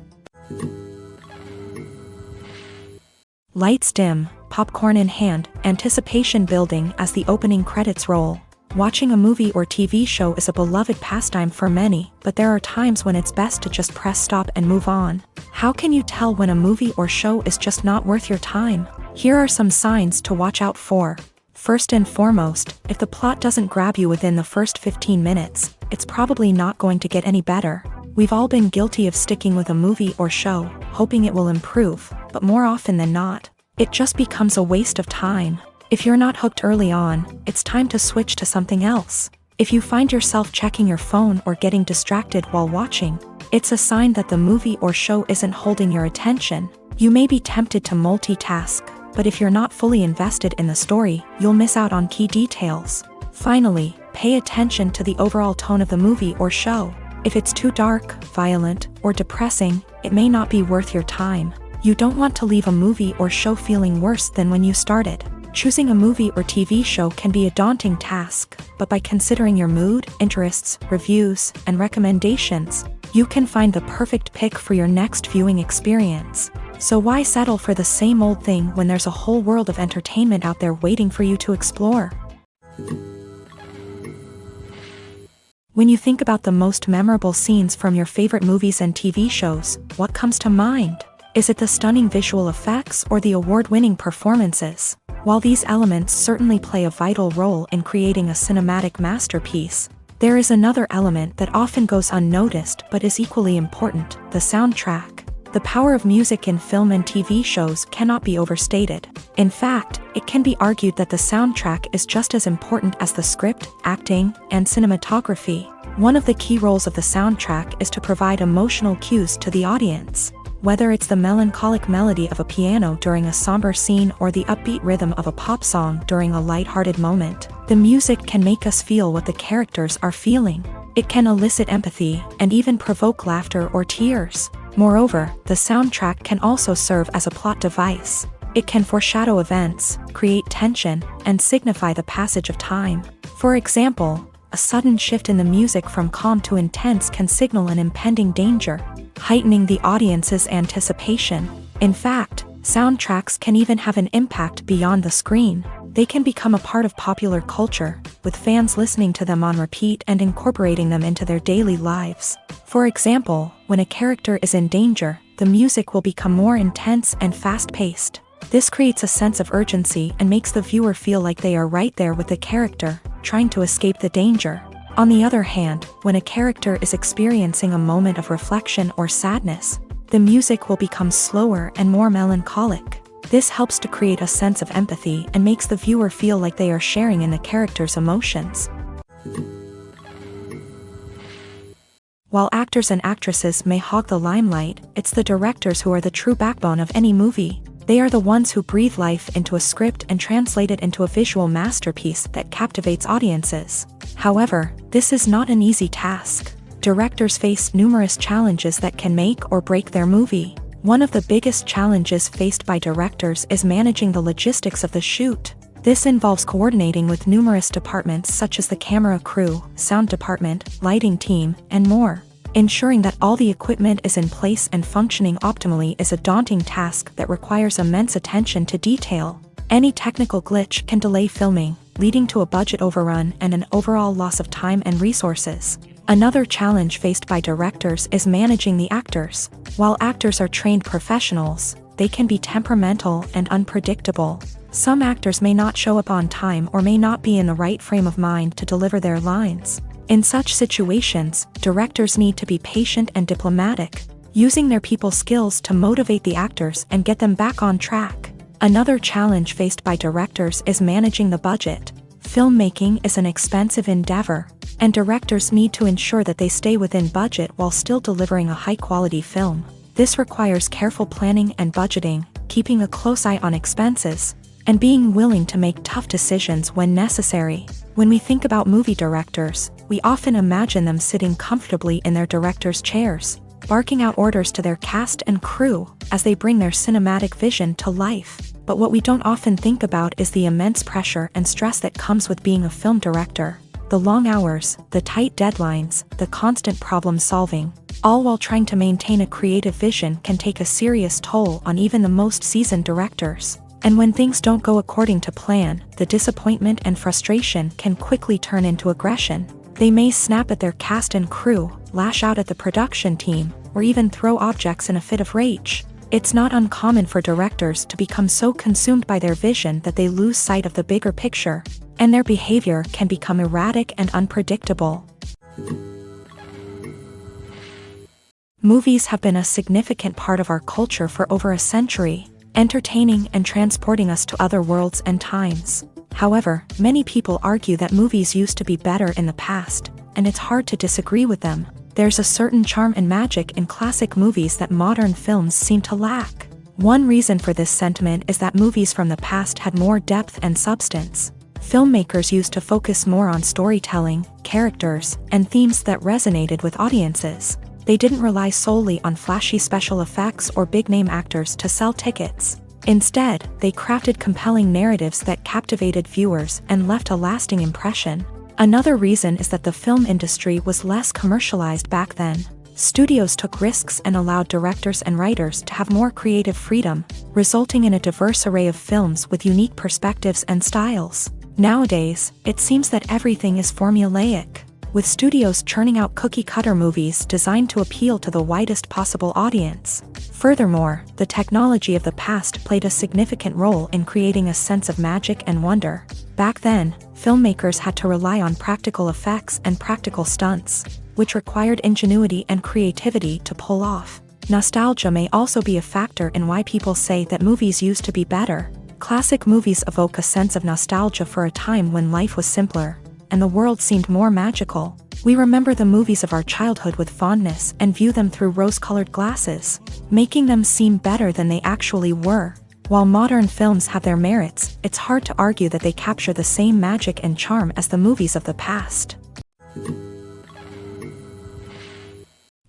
S1: Lights dim, popcorn in hand, anticipation building as the opening credits roll. Watching a movie or TV show is a beloved pastime for many, but there are times when it's best to just press stop and move on. How can you tell when a movie or show is just not worth your time? Here are some signs to watch out for. First and foremost, if the plot doesn't grab you within the first 15 minutes, it's probably not going to get any better. We've all been guilty of sticking with a movie or show, hoping it will improve, but more often than not, it just becomes a waste of time. If you're not hooked early on, it's time to switch to something else. If you find yourself checking your phone or getting distracted while watching, it's a sign that the movie or show isn't holding your attention. You may be tempted to multitask, but if you're not fully invested in the story, you'll miss out on key details. Finally, pay attention to the overall tone of the movie or show. If it's too dark, violent, or depressing, it may not be worth your time. You don't want to leave a movie or show feeling worse than when you started. Choosing a movie or TV show can be a daunting task, but by considering your mood, interests, reviews, and recommendations, you can find the perfect pick for your next viewing experience. So why settle for the same old thing when there's a whole world of entertainment out there waiting for you to explore? When you think about the most memorable scenes from your favorite movies and TV shows, what comes to mind? Is it the stunning visual effects or the award-winning performances? While these elements certainly play a vital role in creating a cinematic masterpiece, there is another element that often goes unnoticed but is equally important: the soundtrack. The power of music in film and TV shows cannot be overstated. In fact, it can be argued that the soundtrack is just as important as the script, acting, and cinematography. One of the key roles of the soundtrack is to provide emotional cues to the audience. Whether it's the melancholic melody of a piano during a somber scene or the upbeat rhythm of a pop song during a lighthearted moment, the music can make us feel what the characters are feeling. It can elicit empathy and even provoke laughter or tears. Moreover, the soundtrack can also serve as a plot device. It can foreshadow events, create tension, and signify the passage of time. For example, a sudden shift in the music from calm to intense can signal an impending danger, heightening the audience's anticipation. In fact, soundtracks can even have an impact beyond the screen. They can become a part of popular culture, with fans listening to them on repeat and incorporating them into their daily lives. For example, when a character is in danger, the music will become more intense and fast-paced. This creates a sense of urgency and makes the viewer feel like they are right there with the character, trying to escape the danger. On the other hand, when a character is experiencing a moment of reflection or sadness, the music will become slower and more melancholic. This helps to create a sense of empathy and makes the viewer feel like they are sharing in the character's emotions. While actors and actresses may hog the limelight, it's the directors who are the true backbone of any movie. They are the ones who breathe life into a script and translate it into a visual masterpiece that captivates audiences. However, this is not an easy task. Directors face numerous challenges that can make or break their movie. One of the biggest challenges faced by directors is managing the logistics of the shoot. This involves coordinating with numerous departments such as the camera crew, sound department, lighting team, and more. Ensuring that all the equipment is in place and functioning optimally is a daunting task that requires immense attention to detail. Any technical glitch can delay filming, leading to a budget overrun and an overall loss of time and resources. Another challenge faced by directors is managing the actors. While actors are trained professionals, they can be temperamental and unpredictable. Some actors may not show up on time or may not be in the right frame of mind to deliver their lines. In such situations, directors need to be patient and diplomatic, using their people skills to motivate the actors and get them back on track. Another challenge faced by directors is managing the budget. Filmmaking is an expensive endeavor, and directors need to ensure that they stay within budget while still delivering a high-quality film. This requires careful planning and budgeting, keeping a close eye on expenses, and being willing to make tough decisions when necessary. When we think about movie directors, we often imagine them sitting comfortably in their director's chairs, barking out orders to their cast and crew as they bring their cinematic vision to life. But what we don't often think about is the immense pressure and stress that comes with being a film director. The long hours, the tight deadlines, the constant problem solving, all while trying to maintain a creative vision can take a serious toll on even the most seasoned directors. And when things don't go according to plan, the disappointment and frustration can quickly turn into aggression. They may snap at their cast and crew, lash out at the production team, or even throw objects in a fit of rage. It's not uncommon for directors to become so consumed by their vision that they lose sight of the bigger picture, and their behavior can become erratic and unpredictable. Movies have been a significant part of our culture for over a century, entertaining and transporting us to other worlds and times. However, many people argue that movies used to be better in the past, and it's hard to disagree with them. There's a certain charm and magic in classic movies that modern films seem to lack. One reason for this sentiment is that movies from the past had more depth and substance. Filmmakers used to focus more on storytelling, characters, and themes that resonated with audiences. They didn't rely solely on flashy special effects or big-name actors to sell tickets. Instead, they crafted compelling narratives that captivated viewers and left a lasting impression. Another reason is that the film industry was less commercialized back then. Studios took risks and allowed directors and writers to have more creative freedom, resulting in a diverse array of films with unique perspectives and styles. Nowadays, it seems that everything is formulaic, with studios churning out cookie-cutter movies designed to appeal to the widest possible audience. Furthermore, the technology of the past played a significant role in creating a sense of magic and wonder. Back then, filmmakers had to rely on practical effects and practical stunts, which required ingenuity and creativity to pull off. Nostalgia may also be a factor in why people say that movies used to be better. Classic movies evoke a sense of nostalgia for a time when life was simpler, and the world seemed more magical. We remember the movies of our childhood with fondness and view them through rose-colored glasses, making them seem better than they actually were. While modern films have their merits, it's hard to argue that they capture the same magic and charm as the movies of the past.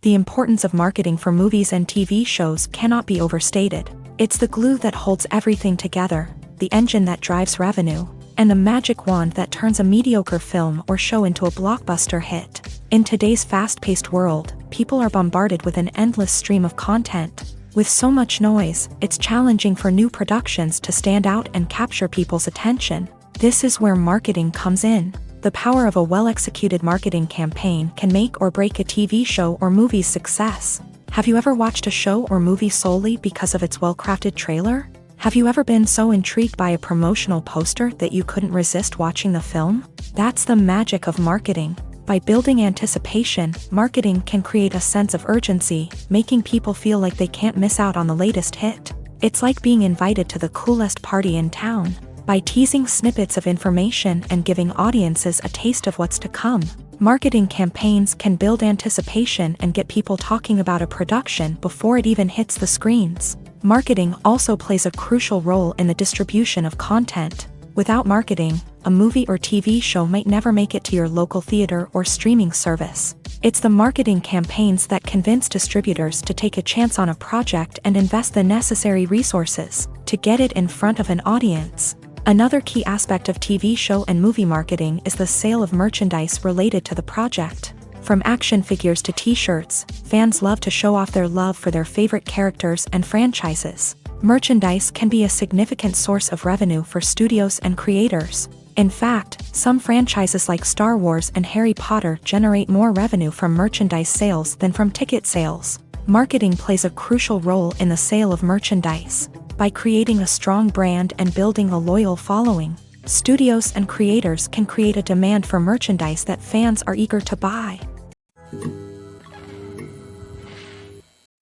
S1: The importance of marketing for movies and TV shows cannot be overstated. It's the glue that holds everything together, the engine that drives revenue, and the magic wand that turns a mediocre film or show into a blockbuster hit. In today's fast-paced world, people are bombarded with an endless stream of content. With so much noise, it's challenging for new productions to stand out and capture people's attention. This is where marketing comes in. The power of a well-executed marketing campaign can make or break a TV show or movie's success. Have you ever watched a show or movie solely because of its well-crafted trailer? Have you ever been so intrigued by a promotional poster that you couldn't resist watching the film? That's the magic of marketing. By building anticipation, marketing can create a sense of urgency, making people feel like they can't miss out on the latest hit. It's like being invited to the coolest party in town. By teasing snippets of information and giving audiences a taste of what's to come, marketing campaigns can build anticipation and get people talking about a production before it even hits the screens. Marketing also plays a crucial role in the distribution of content. Without marketing, a movie or TV show might never make it to your local theater or streaming service. It's the marketing campaigns that convince distributors to take a chance on a project and invest the necessary resources to get it in front of an audience. Another key aspect of TV show and movie marketing is the sale of merchandise related to the project. From action figures to t-shirts, fans love to show off their love for their favorite characters and franchises. Merchandise can be a significant source of revenue for studios and creators. In fact, some franchises like Star Wars and Harry Potter generate more revenue from merchandise sales than from ticket sales. Marketing plays a crucial role in the sale of merchandise. By creating a strong brand and building a loyal following, Studios and creators can create a demand for merchandise that fans are eager to buy.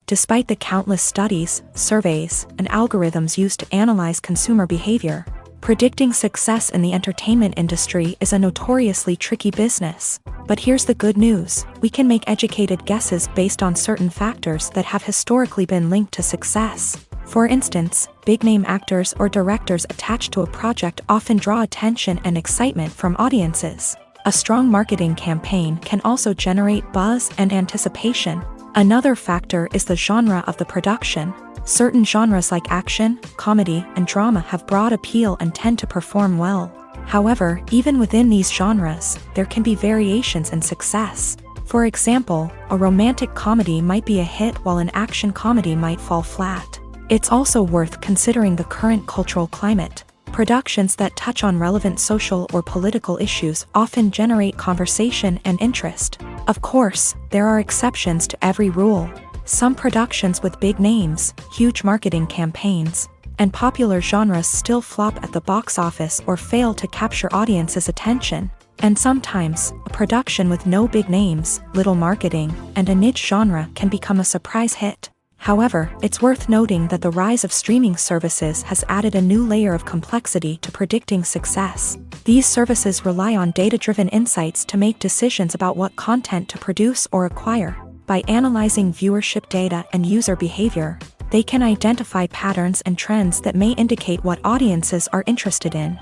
S1: Despite the countless studies, surveys, and algorithms used to analyze consumer behavior, predicting success in the entertainment industry is a notoriously tricky business. But here's the good news: we can make educated guesses based on certain factors that have historically been linked to success. For instance, big-name actors or directors attached to a project often draw attention and excitement from audiences. A strong marketing campaign can also generate buzz and anticipation. Another factor is the genre of the production. Certain genres like action, comedy, and drama have broad appeal and tend to perform well. However, even within these genres, there can be variations in success. For example, a romantic comedy might be a hit while an action comedy might fall flat. It's also worth considering the current cultural climate. Productions that touch on relevant social or political issues often generate conversation and interest. Of course, there are exceptions to every rule. Some productions with big names, huge marketing campaigns, and popular genres still flop at the box office or fail to capture audiences' attention. And sometimes, a production with no big names, little marketing, and a niche genre can become a surprise hit. However, it's worth noting that the rise of streaming services has added a new layer of complexity to predicting success. These services rely on data-driven insights to make decisions about what content to produce or acquire. By analyzing viewership data and user behavior, they can identify patterns and trends that may indicate what audiences are interested in.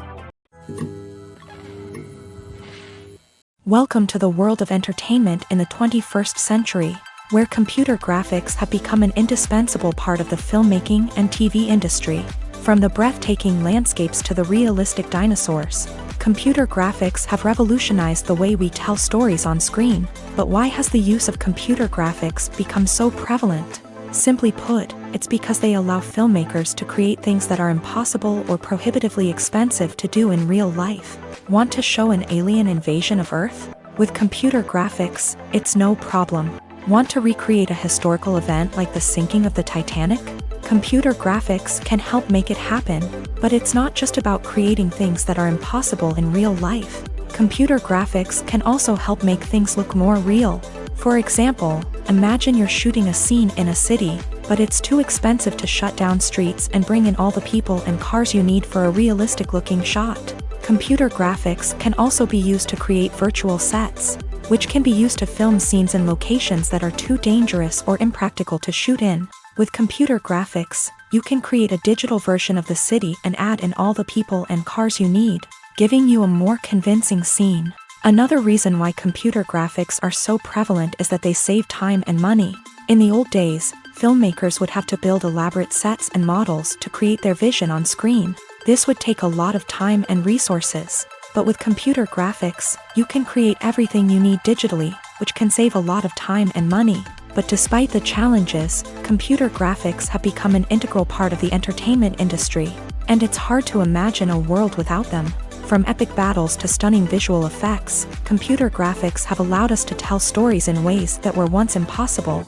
S1: Welcome to the world of entertainment in the 21st century, where computer graphics have become an indispensable part of the filmmaking and TV industry. From the breathtaking landscapes to the realistic dinosaurs, computer graphics have revolutionized the way we tell stories on screen. But why has the use of computer graphics become so prevalent? Simply put, it's because they allow filmmakers to create things that are impossible or prohibitively expensive to do in real life. Want to show an alien invasion of Earth? With computer graphics, it's no problem. Want to recreate a historical event like the sinking of the Titanic? Computer graphics can help make it happen, but it's not just about creating things that are impossible in real life. Computer graphics can also help make things look more real. For example, imagine you're shooting a scene in a city, but it's too expensive to shut down streets and bring in all the people and cars you need for a realistic-looking shot. Computer graphics can also be used to create virtual sets, which can be used to film scenes in locations that are too dangerous or impractical to shoot in. With computer graphics, you can create a digital version of the city and add in all the people and cars you need, giving you a more convincing scene. Another reason why computer graphics are so prevalent is that they save time and money. In the old days, filmmakers would have to build elaborate sets and models to create their vision on screen. This would take a lot of time and resources. But with computer graphics, you can create everything you need digitally, which can save a lot of time and money. But despite the challenges, computer graphics have become an integral part of the entertainment industry, and it's hard to imagine a world without them. From epic battles to stunning visual effects, computer graphics have allowed us to tell stories in ways that were once impossible.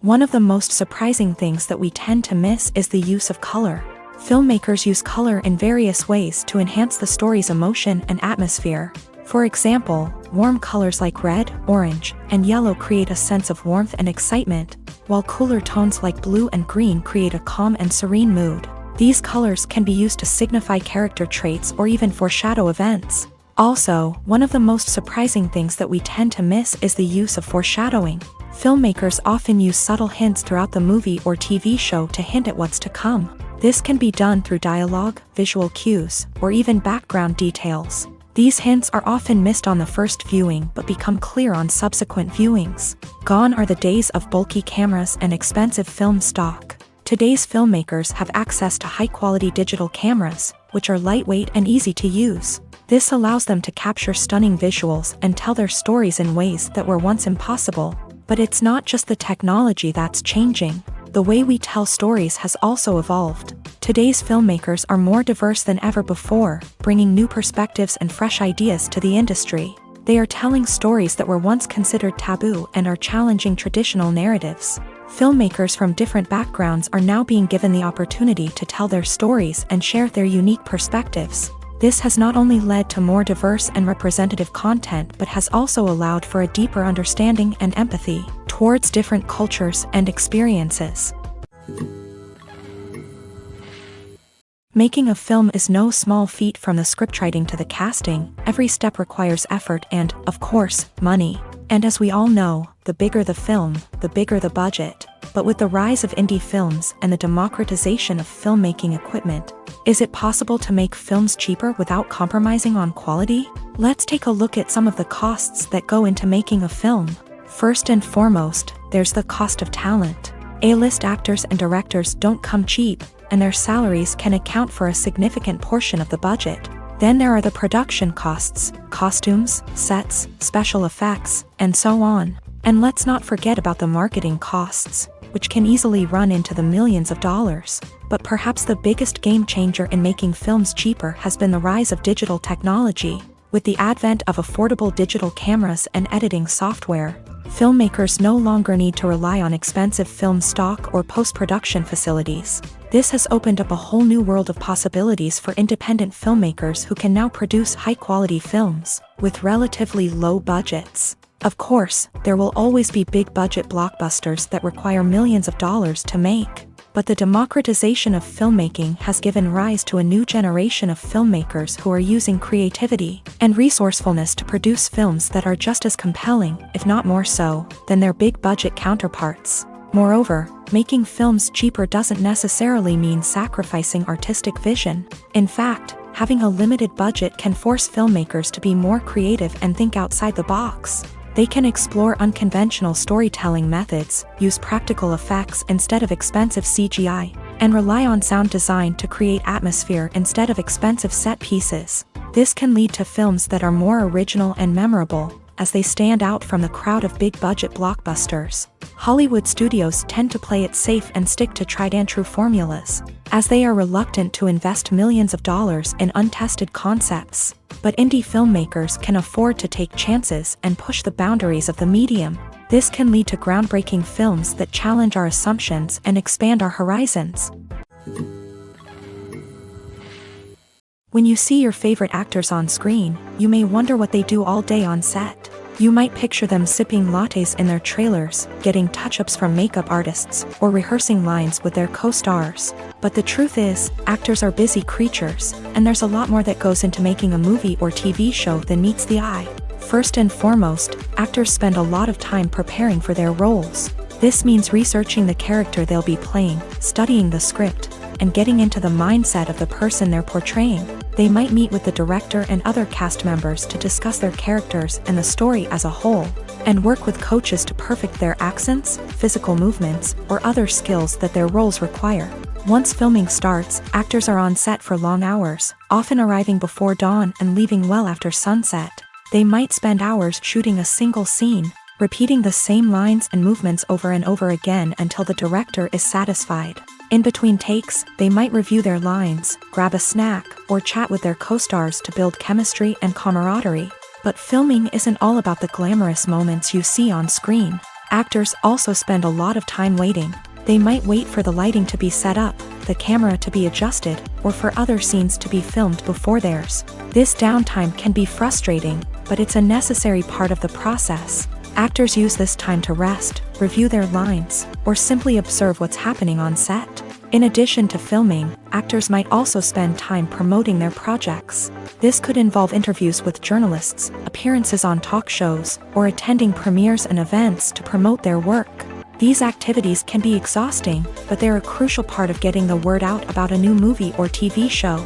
S1: One of the most surprising things that we tend to miss is the use of color. Filmmakers use color in various ways to enhance the story's emotion and atmosphere. For example, warm colors like red, orange, and yellow create a sense of warmth and excitement, while cooler tones like blue and green create a calm and serene mood. These colors can be used to signify character traits or even foreshadow events. Also, one of the most surprising things that we tend to miss is the use of foreshadowing. Filmmakers often use subtle hints throughout the movie or TV show to hint at what's to come. This can be done through dialogue, visual cues, or even background details. These hints are often missed on the first viewing but become clear on subsequent viewings. Gone are the days of bulky cameras and expensive film stock. Today's filmmakers have access to high-quality digital cameras, which are lightweight and easy to use. This allows them to capture stunning visuals and tell their stories in ways that were once impossible. But it's not just the technology that's changing. The way we tell stories has also evolved. Today's filmmakers are more diverse than ever before, bringing new perspectives and fresh ideas to the industry. They are telling stories that were once considered taboo and are challenging traditional narratives. Filmmakers from different backgrounds are now being given the opportunity to tell their stories and share their unique perspectives. This has not only led to more diverse and representative content but has also allowed for a deeper understanding and empathy towards different cultures and experiences. Making a film is no small feat. From the scriptwriting to the casting, every step requires effort and, of course, money. And as we all know, the bigger the film, the bigger the budget. But with the rise of indie films and the democratization of filmmaking equipment, is it possible to make films cheaper without compromising on quality? Let's take a look at some of the costs that go into making a film. First and foremost, there's the cost of talent. A-list actors and directors don't come cheap, and their salaries can account for a significant portion of the budget. Then there are the production costs, costumes, sets, special effects, and so on. And let's not forget about the marketing costs, which can easily run into the millions of dollars. But perhaps the biggest game changer in making films cheaper has been the rise of digital technology. With the advent of affordable digital cameras and editing software, filmmakers no longer need to rely on expensive film stock or post-production facilities. This has opened up a whole new world of possibilities for independent filmmakers who can now produce high-quality films with relatively low budgets. Of course, there will always be big-budget blockbusters that require millions of dollars to make. But the democratization of filmmaking has given rise to a new generation of filmmakers who are using creativity and resourcefulness to produce films that are just as compelling, if not more so, than their big-budget counterparts. Moreover, making films cheaper doesn't necessarily mean sacrificing artistic vision. In fact, having a limited budget can force filmmakers to be more creative and think outside the box. They can explore unconventional storytelling methods, use practical effects instead of expensive CGI, and rely on sound design to create atmosphere instead of expensive set pieces. This can lead to films that are more original and memorable, as they stand out from the crowd of big-budget blockbusters. Hollywood studios tend to play it safe and stick to tried-and-true formulas, as they are reluctant to invest millions of dollars in untested concepts. But indie filmmakers can afford to take chances and push the boundaries of the medium. This can lead to groundbreaking films that challenge our assumptions and expand our horizons. When you see your favorite actors on screen, you may wonder what they do all day on set. You might picture them sipping lattes in their trailers, getting touch-ups from makeup artists, or rehearsing lines with their co-stars. But the truth is, actors are busy creatures, and there's a lot more that goes into making a movie or TV show than meets the eye. First and foremost, actors spend a lot of time preparing for their roles. This means researching the character they'll be playing, studying the script, and getting into the mindset of the person they're portraying. They might meet with the director and other cast members to discuss their characters and the story as a whole, and work with coaches to perfect their accents, physical movements, or other skills that their roles require. Once filming starts, actors are on set for long hours, often arriving before dawn and leaving well after sunset. They might spend hours shooting a single scene, repeating the same lines and movements over and over again until the director is satisfied. In between takes, they might review their lines, grab a snack, or chat with their co-stars to build chemistry and camaraderie. But filming isn't all about the glamorous moments you see on screen. Actors also spend a lot of time waiting. They might wait for the lighting to be set up, the camera to be adjusted, or for other scenes to be filmed before theirs. This downtime can be frustrating, but it's a necessary part of the process. Actors use this time to rest, review their lines, or simply observe what's happening on set. In addition to filming, actors might also spend time promoting their projects. This could involve interviews with journalists, appearances on talk shows, or attending premieres and events to promote their work. These activities can be exhausting, but they're a crucial part of getting the word out about a new movie or TV show.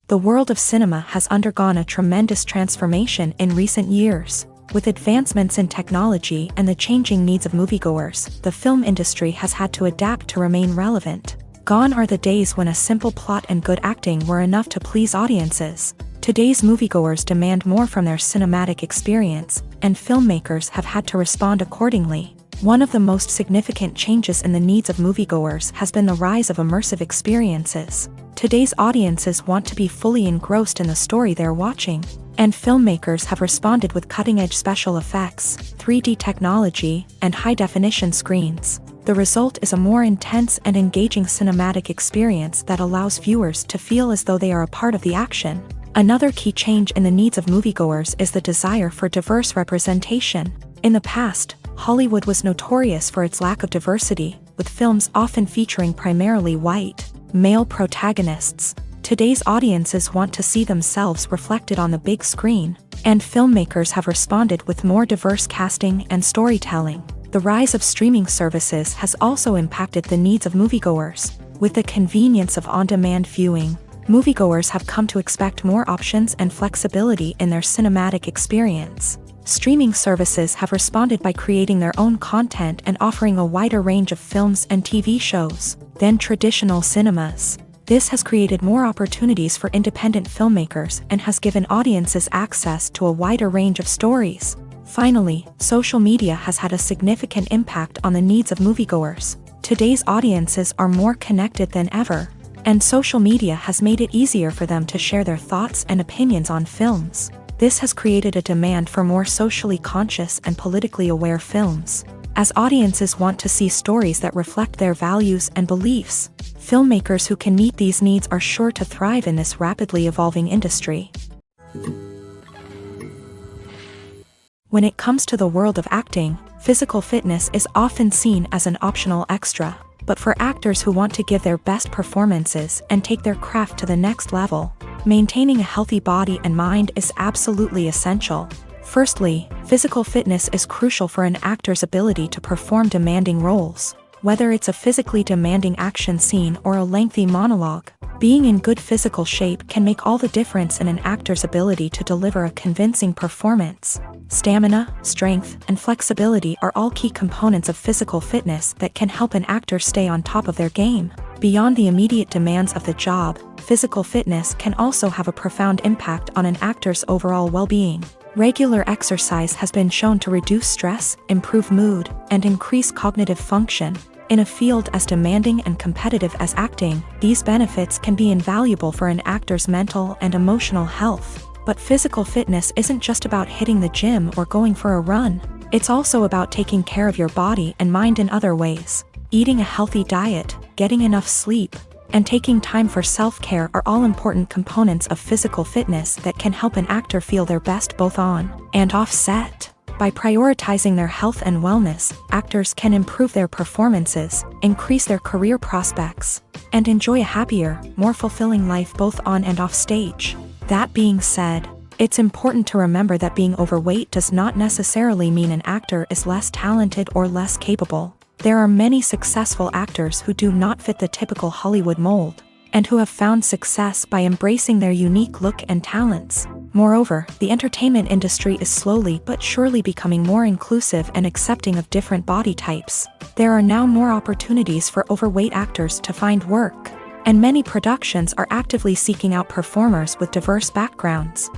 S1: The world of cinema has undergone a tremendous transformation in recent years. With advancements in technology and the changing needs of moviegoers, the film industry has had to adapt to remain relevant. Gone are the days when a simple plot and good acting were enough to please audiences. Today's moviegoers demand more from their cinematic experience, and filmmakers have had to respond accordingly. One of the most significant changes in the needs of moviegoers has been the rise of immersive experiences. Today's audiences want to be fully engrossed in the story they're watching, and filmmakers have responded with cutting-edge special effects, 3D technology, and high-definition screens. The result is a more intense and engaging cinematic experience that allows viewers to feel as though they are a part of the action. Another key change in the needs of moviegoers is the desire for diverse representation. In the past, Hollywood was notorious for its lack of diversity, with films often featuring primarily white, male protagonists. Today's audiences want to see themselves reflected on the big screen, and filmmakers have responded with more diverse casting and storytelling. The rise of streaming services has also impacted the needs of moviegoers. With the convenience of on-demand viewing, moviegoers have come to expect more options and flexibility in their cinematic experience. Streaming services have responded by creating their own content and offering a wider range of films and TV shows than traditional cinemas. This has created more opportunities for independent filmmakers and has given audiences access to a wider range of stories. Finally, social media has had a significant impact on the needs of moviegoers. Today's audiences are more connected than ever, and social media has made it easier for them to share their thoughts and opinions on films. This has created a demand for more socially conscious and politically aware films. As audiences want to see stories that reflect their values and beliefs, filmmakers who can meet these needs are sure to thrive in this rapidly evolving industry. When it comes to the world of acting, physical fitness is often seen as an optional extra. But for actors who want to give their best performances and take their craft to the next level, maintaining a healthy body and mind is absolutely essential. Firstly, physical fitness is crucial for an actor's ability to perform demanding roles. Whether it's a physically demanding action scene or a lengthy monologue, being in good physical shape can make all the difference in an actor's ability to deliver a convincing performance. Stamina, strength, and flexibility are all key components of physical fitness that can help an actor stay on top of their game. Beyond the immediate demands of the job, physical fitness can also have a profound impact on an actor's overall well-being. Regular exercise has been shown to reduce stress, improve mood, and increase cognitive function. In a field as demanding and competitive as acting, these benefits can be invaluable for an actor's mental and emotional health. But physical fitness isn't just about hitting the gym or going for a run. It's also about taking care of your body and mind in other ways. Eating a healthy diet, getting enough sleep, and taking time for self-care are all important components of physical fitness that can help an actor feel their best both on and off set. By prioritizing their health and wellness, actors can improve their performances, increase their career prospects, and enjoy a happier, more fulfilling life both on and off stage. That being said, it's important to remember that being overweight does not necessarily mean an actor is less talented or less capable. There are many successful actors who do not fit the typical Hollywood mold, and who have found success by embracing their unique look and talents. Moreover, the entertainment industry is slowly but surely becoming more inclusive and accepting of different body types. There are now more opportunities for overweight actors to find work, and many productions are actively seeking out performers with diverse backgrounds.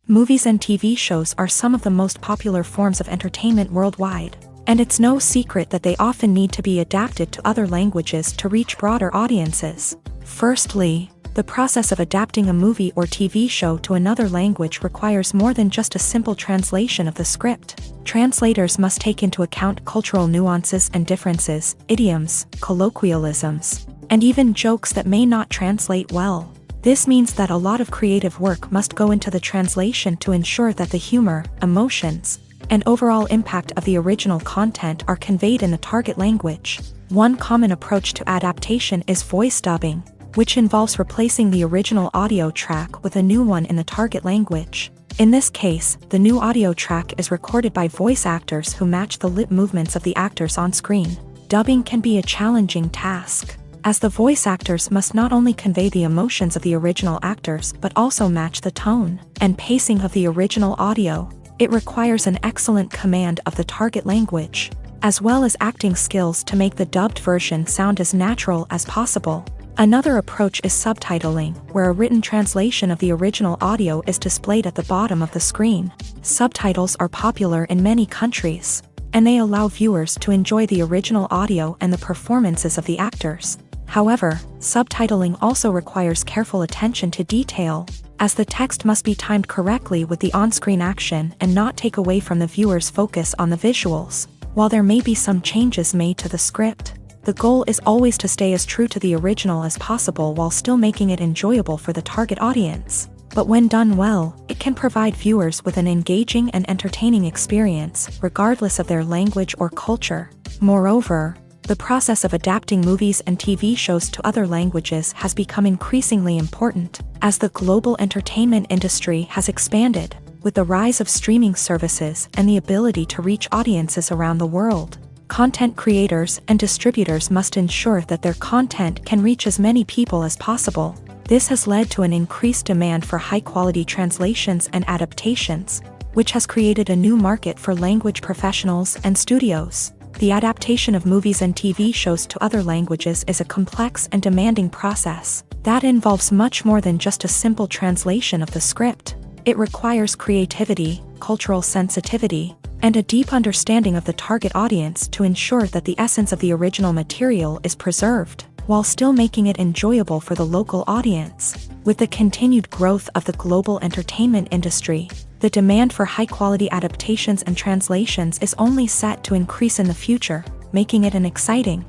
S1: Movies and TV shows are some of the most popular forms of entertainment worldwide, and it's no secret that they often need to be adapted to other languages to reach broader audiences. Firstly, the process of adapting a movie or TV show to another language requires more than just a simple translation of the script. Translators must take into account cultural nuances and differences, idioms, colloquialisms, and even jokes that may not translate well. This means that a lot of creative work must go into the translation to ensure that the humor, emotions, and overall impact of the original content are conveyed in the target language. One common approach to adaptation is voice dubbing, which involves replacing the original audio track with a new one in the target language. In this case, the new audio track is recorded by voice actors who match the lip movements of the actors on screen. Dubbing can be a challenging task, as the voice actors must not only convey the emotions of the original actors but also match the tone and pacing of the original audio. It requires an excellent command of the target language, as well as acting skills to make the dubbed version sound as natural as possible. Another approach is subtitling, where a written translation of the original audio is displayed at the bottom of the screen. Subtitles are popular in many countries, and they allow viewers to enjoy the original audio and the performances of the actors. However, subtitling also requires careful attention to detail, as the text must be timed correctly with the on-screen action and not take away from the viewer's focus on the visuals. While there may be some changes made to the script, the goal is always to stay as true to the original as possible while still making it enjoyable for the target audience. But when done well, it can provide viewers with an engaging and entertaining experience, regardless of their language or culture. Moreover, the process of adapting movies and TV shows to other languages has become increasingly important, as the global entertainment industry has expanded, with the rise of streaming services and the ability to reach audiences around the world. Content creators and distributors must ensure that their content can reach as many people as possible. This has led to an increased demand for high-quality translations and adaptations, which has created a new market for language professionals and studios. The adaptation of movies and TV shows to other languages is a complex and demanding process that involves much more than just a simple translation of the script. It requires creativity, cultural sensitivity, and a deep understanding of the target audience to ensure that the essence of the original material is preserved, while still making it enjoyable for the local audience. With the continued growth of the global entertainment industry, the demand for high-quality adaptations and translations is only set to increase in the future, making it an exciting.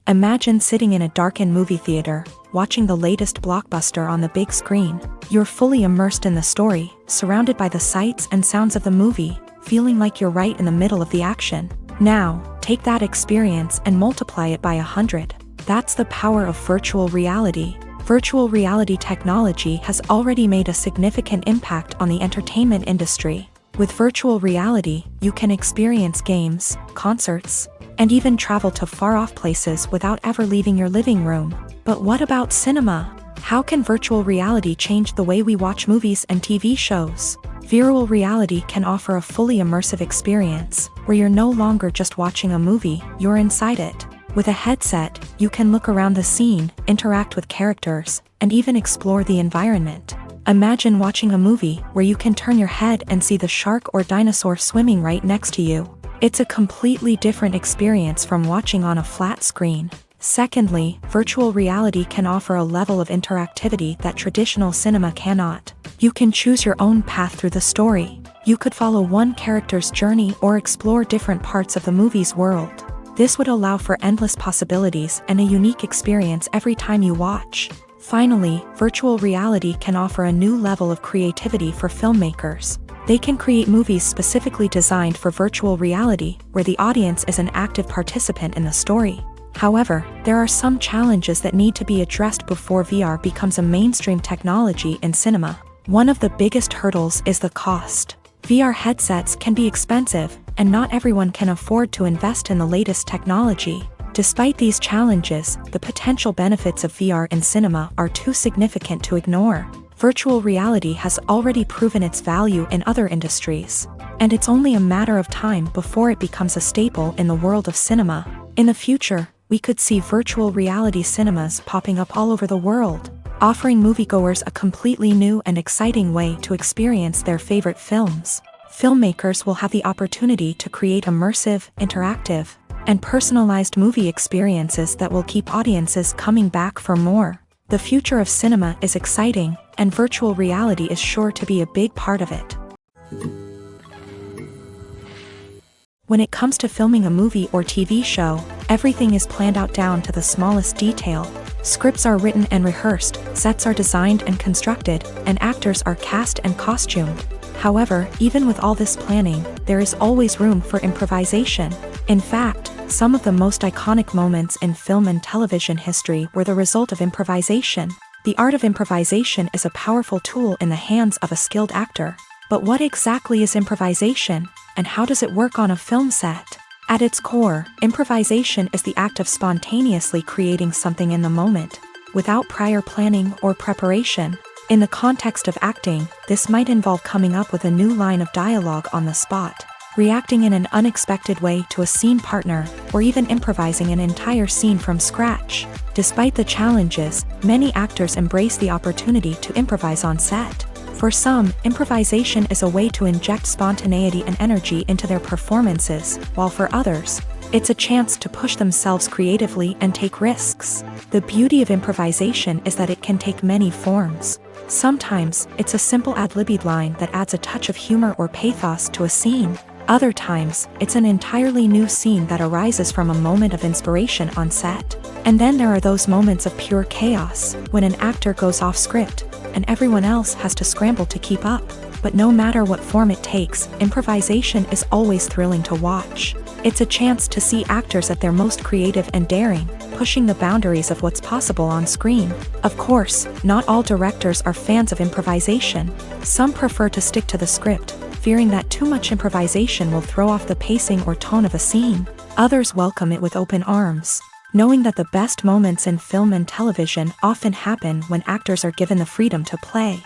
S1: Imagine sitting in a darkened movie theater, watching the latest blockbuster on the big screen. You're fully immersed in the story, surrounded by the sights and sounds of the movie, feeling like you're right in the middle of the action. Now, take that experience and multiply it by 100. That's the power of virtual reality. Virtual reality technology has already made a significant impact on the entertainment industry. With virtual reality, you can experience games, concerts, and even travel to far-off places without ever leaving your living room. But what about cinema? How can virtual reality change the way we watch movies and TV shows? Virtual reality can offer a fully immersive experience, where you're no longer just watching a movie, you're inside it. With a headset, you can look around the scene, interact with characters, and even explore the environment. Imagine watching a movie where you can turn your head and see the shark or dinosaur swimming right next to you. It's a completely different experience from watching on a flat screen. Secondly, virtual reality can offer a level of interactivity that traditional cinema cannot. You can choose your own path through the story. You could follow one character's journey or explore different parts of the movie's world. This would allow for endless possibilities and a unique experience every time you watch. Finally, virtual reality can offer a new level of creativity for filmmakers. They can create movies specifically designed for virtual reality, where the audience is an active participant in the story. However, there are some challenges that need to be addressed before VR becomes a mainstream technology in cinema. One of the biggest hurdles is the cost. VR headsets can be expensive, and not everyone can afford to invest in the latest technology. Despite these challenges, the potential benefits of VR in cinema are too significant to ignore. Virtual reality has already proven its value in other industries, and it's only a matter of time before it becomes a staple in the world of cinema. In the future, we could see virtual reality cinemas popping up all over the world, offering moviegoers a completely new and exciting way to experience their favorite films. Filmmakers will have the opportunity to create immersive, interactive, and personalized movie experiences that will keep audiences coming back for more. The future of cinema is exciting, and virtual reality is sure to be a big part of it. When it comes to filming a movie or TV show, everything is planned out down to the smallest detail. Scripts are written and rehearsed, sets are designed and constructed, and actors are cast and costumed. However, even with all this planning, there is always room for improvisation. In fact, some of the most iconic moments in film and television history were the result of improvisation. The art of improvisation is a powerful tool in the hands of a skilled actor. But what exactly is improvisation, and how does it work on a film set? At its core, improvisation is the act of spontaneously creating something in the moment, without prior planning or preparation. In the context of acting, this might involve coming up with a new line of dialogue on the spot, reacting in an unexpected way to a scene partner, or even improvising an entire scene from scratch. Despite the challenges, many actors embrace the opportunity to improvise on set. For some, improvisation is a way to inject spontaneity and energy into their performances, while for others, it's a chance to push themselves creatively and take risks. The beauty of improvisation is that it can take many forms. Sometimes, it's a simple ad-libbed line that adds a touch of humor or pathos to a scene. Other times, it's an entirely new scene that arises from a moment of inspiration on set. And then there are those moments of pure chaos, when an actor goes off script, and everyone else has to scramble to keep up. But no matter what form it takes, improvisation is always thrilling to watch. It's a chance to see actors at their most creative and daring, pushing the boundaries of what's possible on screen. Of course, not all directors are fans of improvisation. Some prefer to stick to the script, fearing that too much improvisation will throw off the pacing or tone of a scene. Others welcome it with open arms, knowing that the best moments in film and television often happen when actors are given the freedom to play.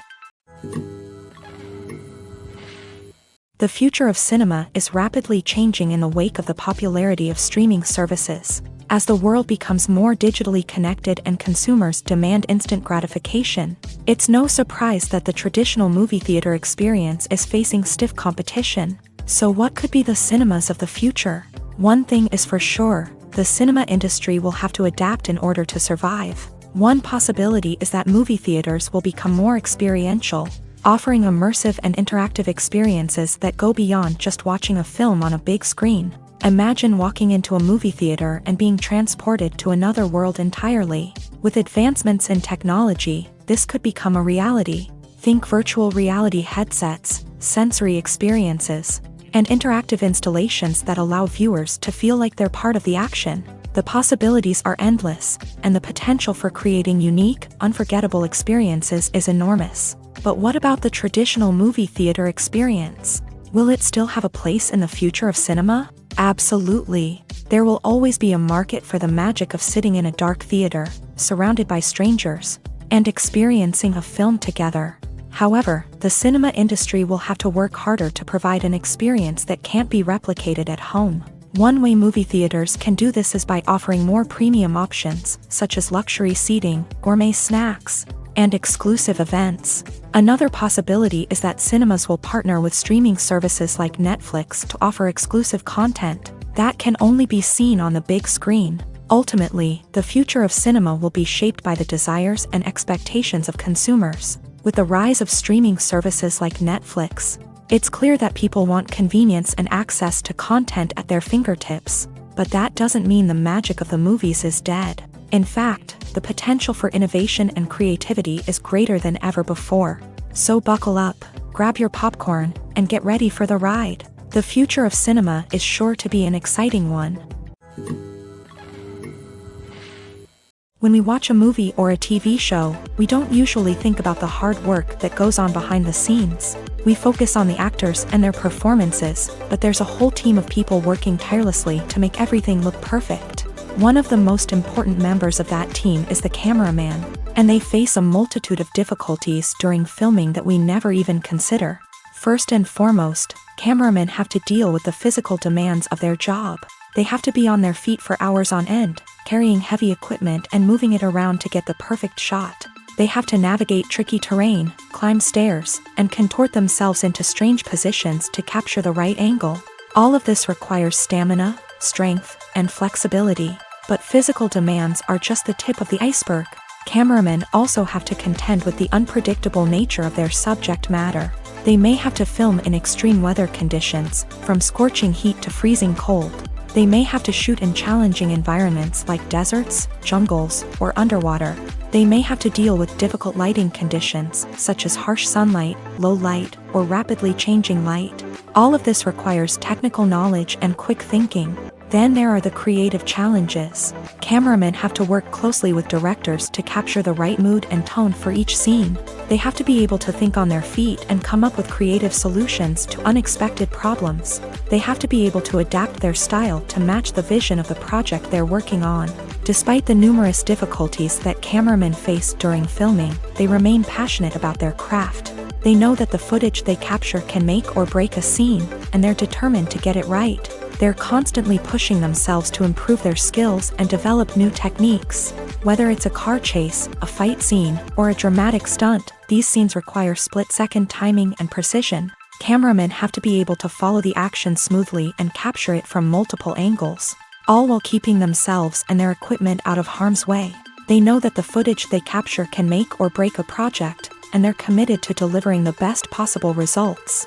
S1: The future of cinema is rapidly changing in the wake of the popularity of streaming services. As the world becomes more digitally connected and consumers demand instant gratification, it's no surprise that the traditional movie theater experience is facing stiff competition. So what could be the cinemas of the future? One thing is for sure, the cinema industry will have to adapt in order to survive. One possibility is that movie theaters will become more experiential, offering immersive and interactive experiences that go beyond just watching a film on a big screen. Imagine walking into a movie theater and being transported to another world entirely. With advancements in technology, this could become a reality. Think virtual reality headsets, sensory experiences, and interactive installations that allow viewers to feel like they're part of the action. The possibilities are endless, and the potential for creating unique, unforgettable experiences is enormous. But what about the traditional movie theater experience? Will it still have a place in the future of cinema? Absolutely. There will always be a market for the magic of sitting in a dark theater, surrounded by strangers, and experiencing a film together. However, the cinema industry will have to work harder to provide an experience that can't be replicated at home. One way movie theaters can do this is by offering more premium options, such as luxury seating, gourmet snacks, and exclusive events. Another possibility is that cinemas will partner with streaming services like Netflix to offer exclusive content that can only be seen on the big screen. Ultimately, the future of cinema will be shaped by the desires and expectations of consumers. With the rise of streaming services like Netflix, it's clear that people want convenience and access to content at their fingertips. But that doesn't mean the magic of the movies is dead. In fact, the potential for innovation and creativity is greater than ever before. So buckle up, grab your popcorn, and get ready for the ride. The future of cinema is sure to be an exciting one. When we watch a movie or a TV show, we don't usually think about the hard work that goes on behind the scenes. We focus on the actors and their performances, but there's a whole team of people working tirelessly to make everything look perfect. One of the most important members of that team is the cameraman, and they face a multitude of difficulties during filming that we never even consider. First and foremost, cameramen have to deal with the physical demands of their job. They have to be on their feet for hours on end, carrying heavy equipment and moving it around to get the perfect shot. They have to navigate tricky terrain, climb stairs, and contort themselves into strange positions to capture the right angle. All of this requires stamina, strength, and flexibility. But physical demands are just the tip of the iceberg. Cameramen also have to contend with the unpredictable nature of their subject matter. They may have to film in extreme weather conditions, from scorching heat to freezing cold. They may have to shoot in challenging environments like deserts, jungles, or underwater. They may have to deal with difficult lighting conditions, such as harsh sunlight, low light, or rapidly changing light. All of this requires technical knowledge and quick thinking. Then there are the creative challenges. Cameramen have to work closely with directors to capture the right mood and tone for each scene. They have to be able to think on their feet and come up with creative solutions to unexpected problems. They have to be able to adapt their style to match the vision of the project they're working on. Despite the numerous difficulties that cameramen face during filming, they remain passionate about their craft. They know that the footage they capture can make or break a scene, and they're determined to get it right. They're constantly pushing themselves to improve their skills and develop new techniques. Whether it's a car chase, a fight scene, or a dramatic stunt, these scenes require split-second timing and precision. Cameramen have to be able to follow the action smoothly and capture it from multiple angles, all while keeping themselves and their equipment out of harm's way. They know that the footage they capture can make or break a project, and they're committed to delivering the best possible results.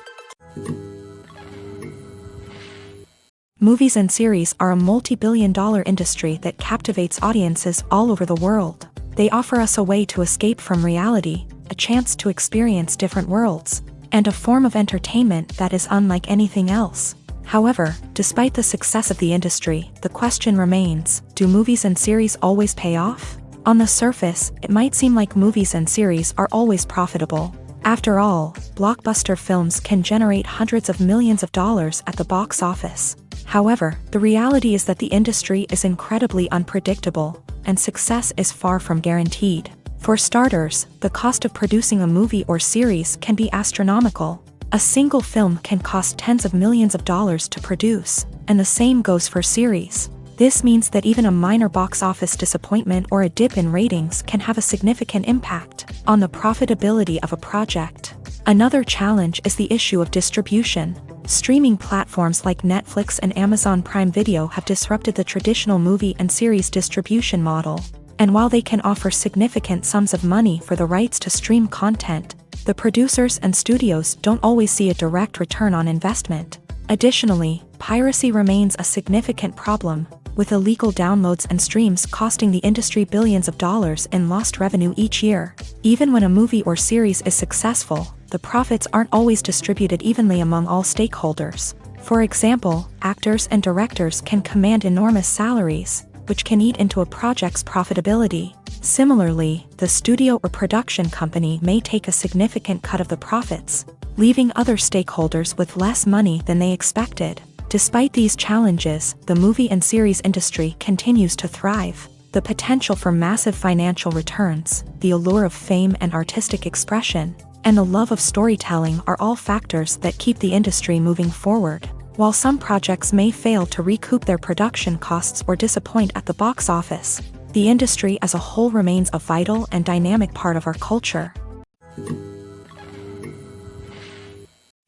S1: Movies and series are a multi-billion-dollar industry that captivates audiences all over the world. They offer us a way to escape from reality, a chance to experience different worlds, and a form of entertainment that is unlike anything else. However, despite the success of the industry, the question remains, do movies and series always pay off? On the surface, it might seem like movies and series are always profitable. After all, blockbuster films can generate hundreds of millions of dollars at the box office. However, the reality is that the industry is incredibly unpredictable, and success is far from guaranteed. For starters, the cost of producing a movie or series can be astronomical. A single film can cost tens of millions of dollars to produce, and the same goes for series. This means that even a minor box office disappointment or a dip in ratings can have a significant impact on the profitability of a project. Another challenge is the issue of distribution. Streaming platforms like Netflix and Amazon Prime Video have disrupted the traditional movie and series distribution model. And while they can offer significant sums of money for the rights to stream content, the producers and studios don't always see a direct return on investment. Additionally, piracy remains a significant problem, with illegal downloads and streams costing the industry billions of dollars in lost revenue each year. Even when a movie or series is successful, the profits aren't always distributed evenly among all stakeholders. For example, actors and directors can command enormous salaries, which can eat into a project's profitability. Similarly, the studio or production company may take a significant cut of the profits, leaving other stakeholders with less money than they expected. Despite these challenges, the movie and series industry continues to thrive. The potential for massive financial returns, the allure of fame and artistic expression, and the love of storytelling are all factors that keep the industry moving forward. While some projects may fail to recoup their production costs or disappoint at the box office, the industry as a whole remains a vital and dynamic part of our culture.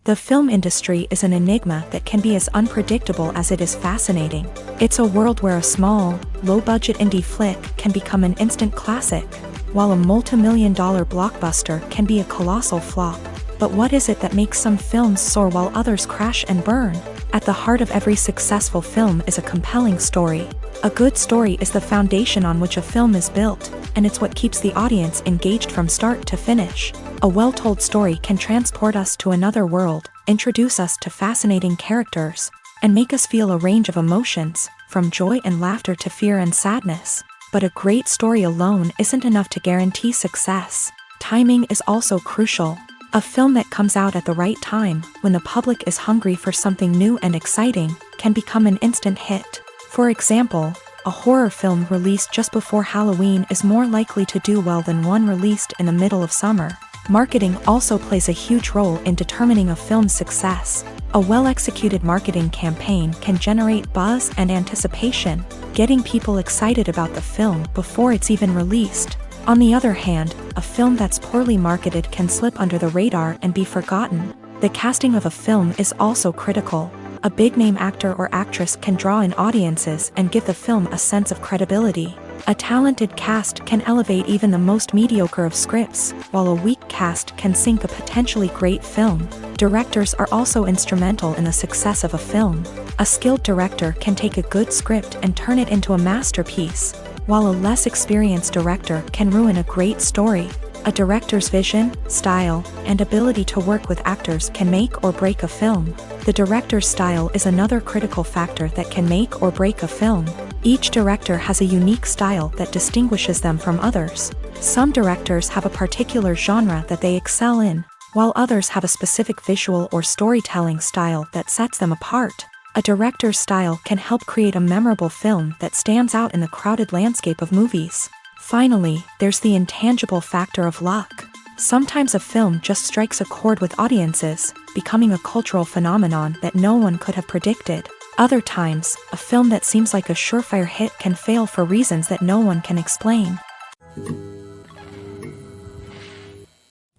S1: The film industry is an enigma that can be as unpredictable as it is fascinating. It's a world where a small, low-budget indie flick can become an instant classic, while a multi-million-dollar blockbuster can be a colossal flop. But what is it that makes some films soar while others crash and burn? At the heart of every successful film is a compelling story. A good story is the foundation on which a film is built, and it's what keeps the audience engaged from start to finish. A well-told story can transport us to another world, introduce us to fascinating characters, and make us feel a range of emotions, from joy and laughter to fear and sadness. But a great story alone isn't enough to guarantee success. Timing is also crucial. A film that comes out at the right time, when the public is hungry for something new and exciting, can become an instant hit. For example, a horror film released just before Halloween is more likely to do well than one released in the middle of summer. Marketing also plays a huge role in determining a film's success. A well-executed marketing campaign can generate buzz and anticipation, getting people excited about the film before it's even released. On the other hand, a film that's poorly marketed can slip under the radar and be forgotten. The casting of a film is also critical. A big-name actor or actress can draw in audiences and give the film a sense of credibility. A talented cast can elevate even the most mediocre of scripts, while a weak cast can sink a potentially great film. Directors are also instrumental in the success of a film. A skilled director can take a good script and turn it into a masterpiece, while a less experienced director can ruin a great story. A director's vision, style, and ability to work with actors can make or break a film. The director's style is another critical factor that can make or break a film. Each director has a unique style that distinguishes them from others. Some directors have a particular genre that they excel in, while others have a specific visual or storytelling style that sets them apart. A director's style can help create a memorable film that stands out in the crowded landscape of movies. Finally, there's the intangible factor of luck. Sometimes a film just strikes a chord with audiences, becoming a cultural phenomenon that no one could have predicted. Other times, a film that seems like a surefire hit can fail for reasons that no one can explain.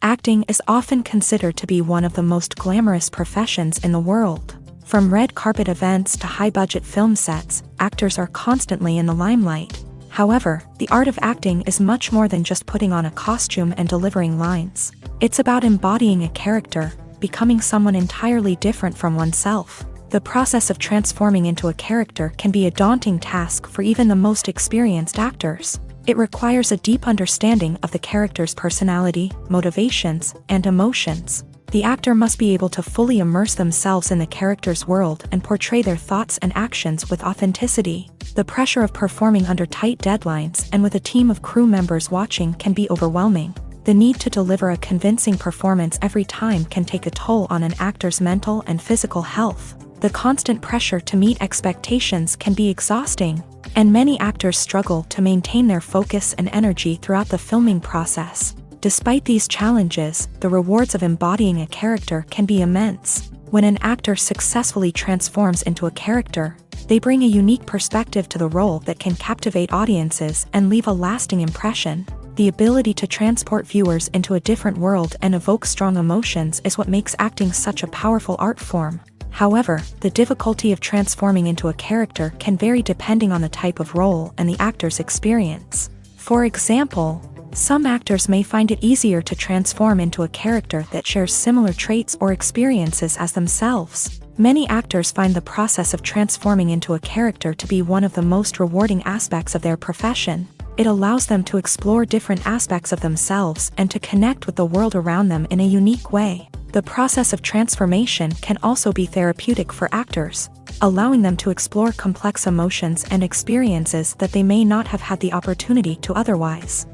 S1: Acting is often considered to be one of the most glamorous professions in the world. From red carpet events to high-budget film sets, actors are constantly in the limelight. However, the art of acting is much more than just putting on a costume and delivering lines. It's about embodying a character, becoming someone entirely different from oneself. The process of transforming into a character can be a daunting task for even the most experienced actors. It requires a deep understanding of the character's personality, motivations, and emotions. The actor must be able to fully immerse themselves in the character's world and portray their thoughts and actions with authenticity. The pressure of performing under tight deadlines and with a team of crew members watching can be overwhelming. The need to deliver a convincing performance every time can take a toll on an actor's mental and physical health. The constant pressure to meet expectations can be exhausting, and many actors struggle to maintain their focus and energy throughout the filming process. Despite these challenges, the rewards of embodying a character can be immense. When an actor successfully transforms into a character, they bring a unique perspective to the role that can captivate audiences and leave a lasting impression. The ability to transport viewers into a different world and evoke strong emotions is what makes acting such a powerful art form. However, the difficulty of transforming into a character can vary depending on the type of role and the actor's experience. For example, some actors may find it easier to transform into a character that shares similar traits or experiences as themselves. Many actors find the process of transforming into a character to be one of the most rewarding aspects of their profession. It allows them to explore different aspects of themselves and to connect with the world around them in a unique way. The process of transformation can also be therapeutic for actors, allowing them to explore complex emotions and experiences that they may not have had the opportunity to otherwise.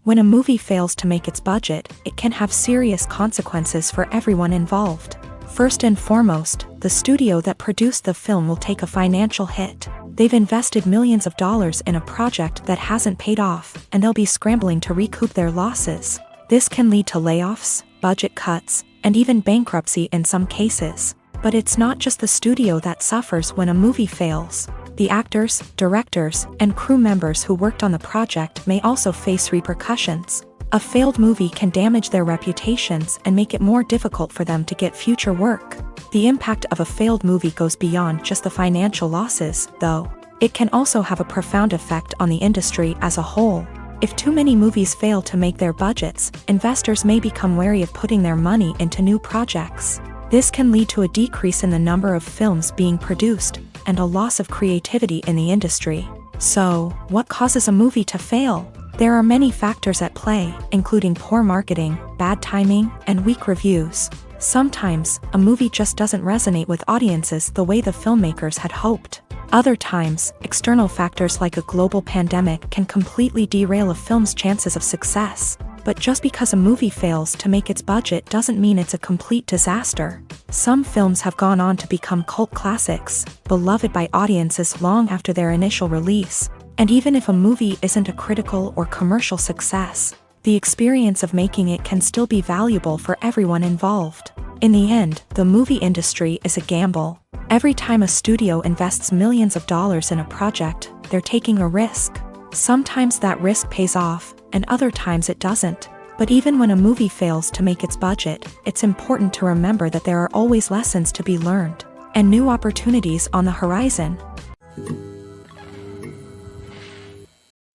S1: When a movie fails to make its budget, it can have serious consequences for everyone involved. First and foremost, the studio that produced the film will take a financial hit. They've invested millions of dollars in a project that hasn't paid off, and they'll be scrambling to recoup their losses. This can lead to layoffs, budget cuts, and even bankruptcy in some cases. But it's not just the studio that suffers when a movie fails. The actors, directors, and crew members who worked on the project may also face repercussions. A failed movie can damage their reputations and make it more difficult for them to get future work. The impact of a failed movie goes beyond just the financial losses, though. It can also have a profound effect on the industry as a whole. If too many movies fail to make their budgets, investors may become wary of putting their money into new projects. This can lead to a decrease in the number of films being produced, and a loss of creativity in the industry. So, what causes a movie to fail? There are many factors at play, including poor marketing, bad timing, and weak reviews. Sometimes, a movie just doesn't resonate with audiences the way the filmmakers had hoped. Other times, external factors like a global pandemic can completely derail a film's chances of success. But just because a movie fails to make its budget doesn't mean it's a complete disaster. Some films have gone on to become cult classics, beloved by audiences long after their initial release. And even if a movie isn't a critical or commercial success, the experience of making it can still be valuable for everyone involved. In the end, the movie industry is a gamble. Every time a studio invests millions of dollars in a project, they're taking a risk. Sometimes that risk pays off, and other times it doesn't. But even when a movie fails to make its budget, it's important to remember that there are always lessons to be learned, and new opportunities on the horizon.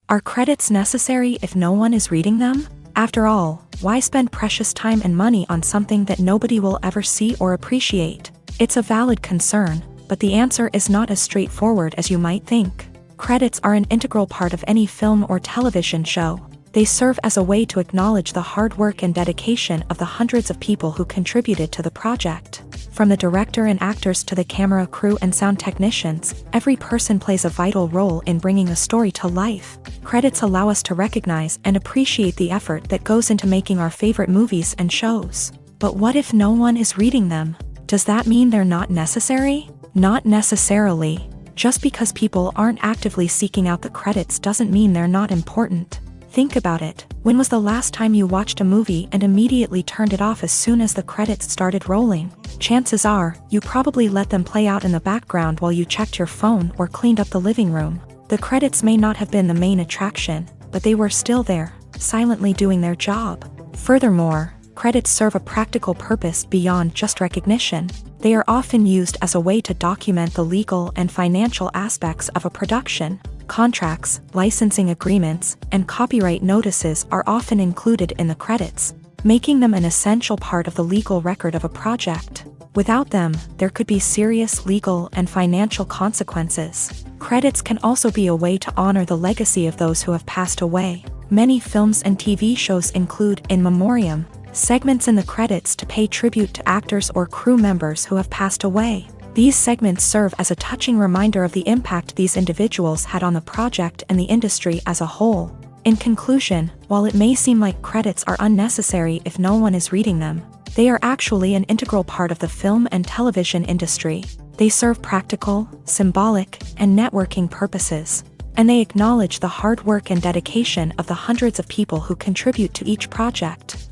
S1: Are credits necessary if no one is reading them? After all, why spend precious time and money on something that nobody will ever see or appreciate? It's a valid concern, but the answer is not as straightforward as you might think. Credits are an integral part of any film or television show. They serve as a way to acknowledge the hard work and dedication of the hundreds of people who contributed to the project. From the director and actors to the camera crew and sound technicians, every person plays a vital role in bringing a story to life. Credits allow us to recognize and appreciate the effort that goes into making our favorite movies and shows. But what if no one is reading them? Does that mean they're not necessary? Not necessarily. Just because people aren't actively seeking out the credits doesn't mean they're not important. Think about it. When was the last time you watched a movie and immediately turned it off as soon as the credits started rolling? Chances are, you probably let them play out in the background while you checked your phone or cleaned up the living room. The credits may not have been the main attraction, but they were still there, silently doing their job. Furthermore, credits serve a practical purpose beyond just recognition. They are often used as a way to document the legal and financial aspects of a production. Contracts, licensing agreements, and copyright notices are often included in the credits, making them an essential part of the legal record of a project. Without them, there could be serious legal and financial consequences. Credits can also be a way to honor the legacy of those who have passed away. Many films and TV shows include in memoriam segments in the credits to pay tribute to actors or crew members who have passed away. These segments serve as a touching reminder of the impact these individuals had on the project and the industry as a whole. In conclusion, while it may seem like credits are unnecessary if no one is reading them, they are actually an integral part of the film and television industry. They serve practical, symbolic, and networking purposes, and they acknowledge the hard work and dedication of the hundreds of people who contribute to each project.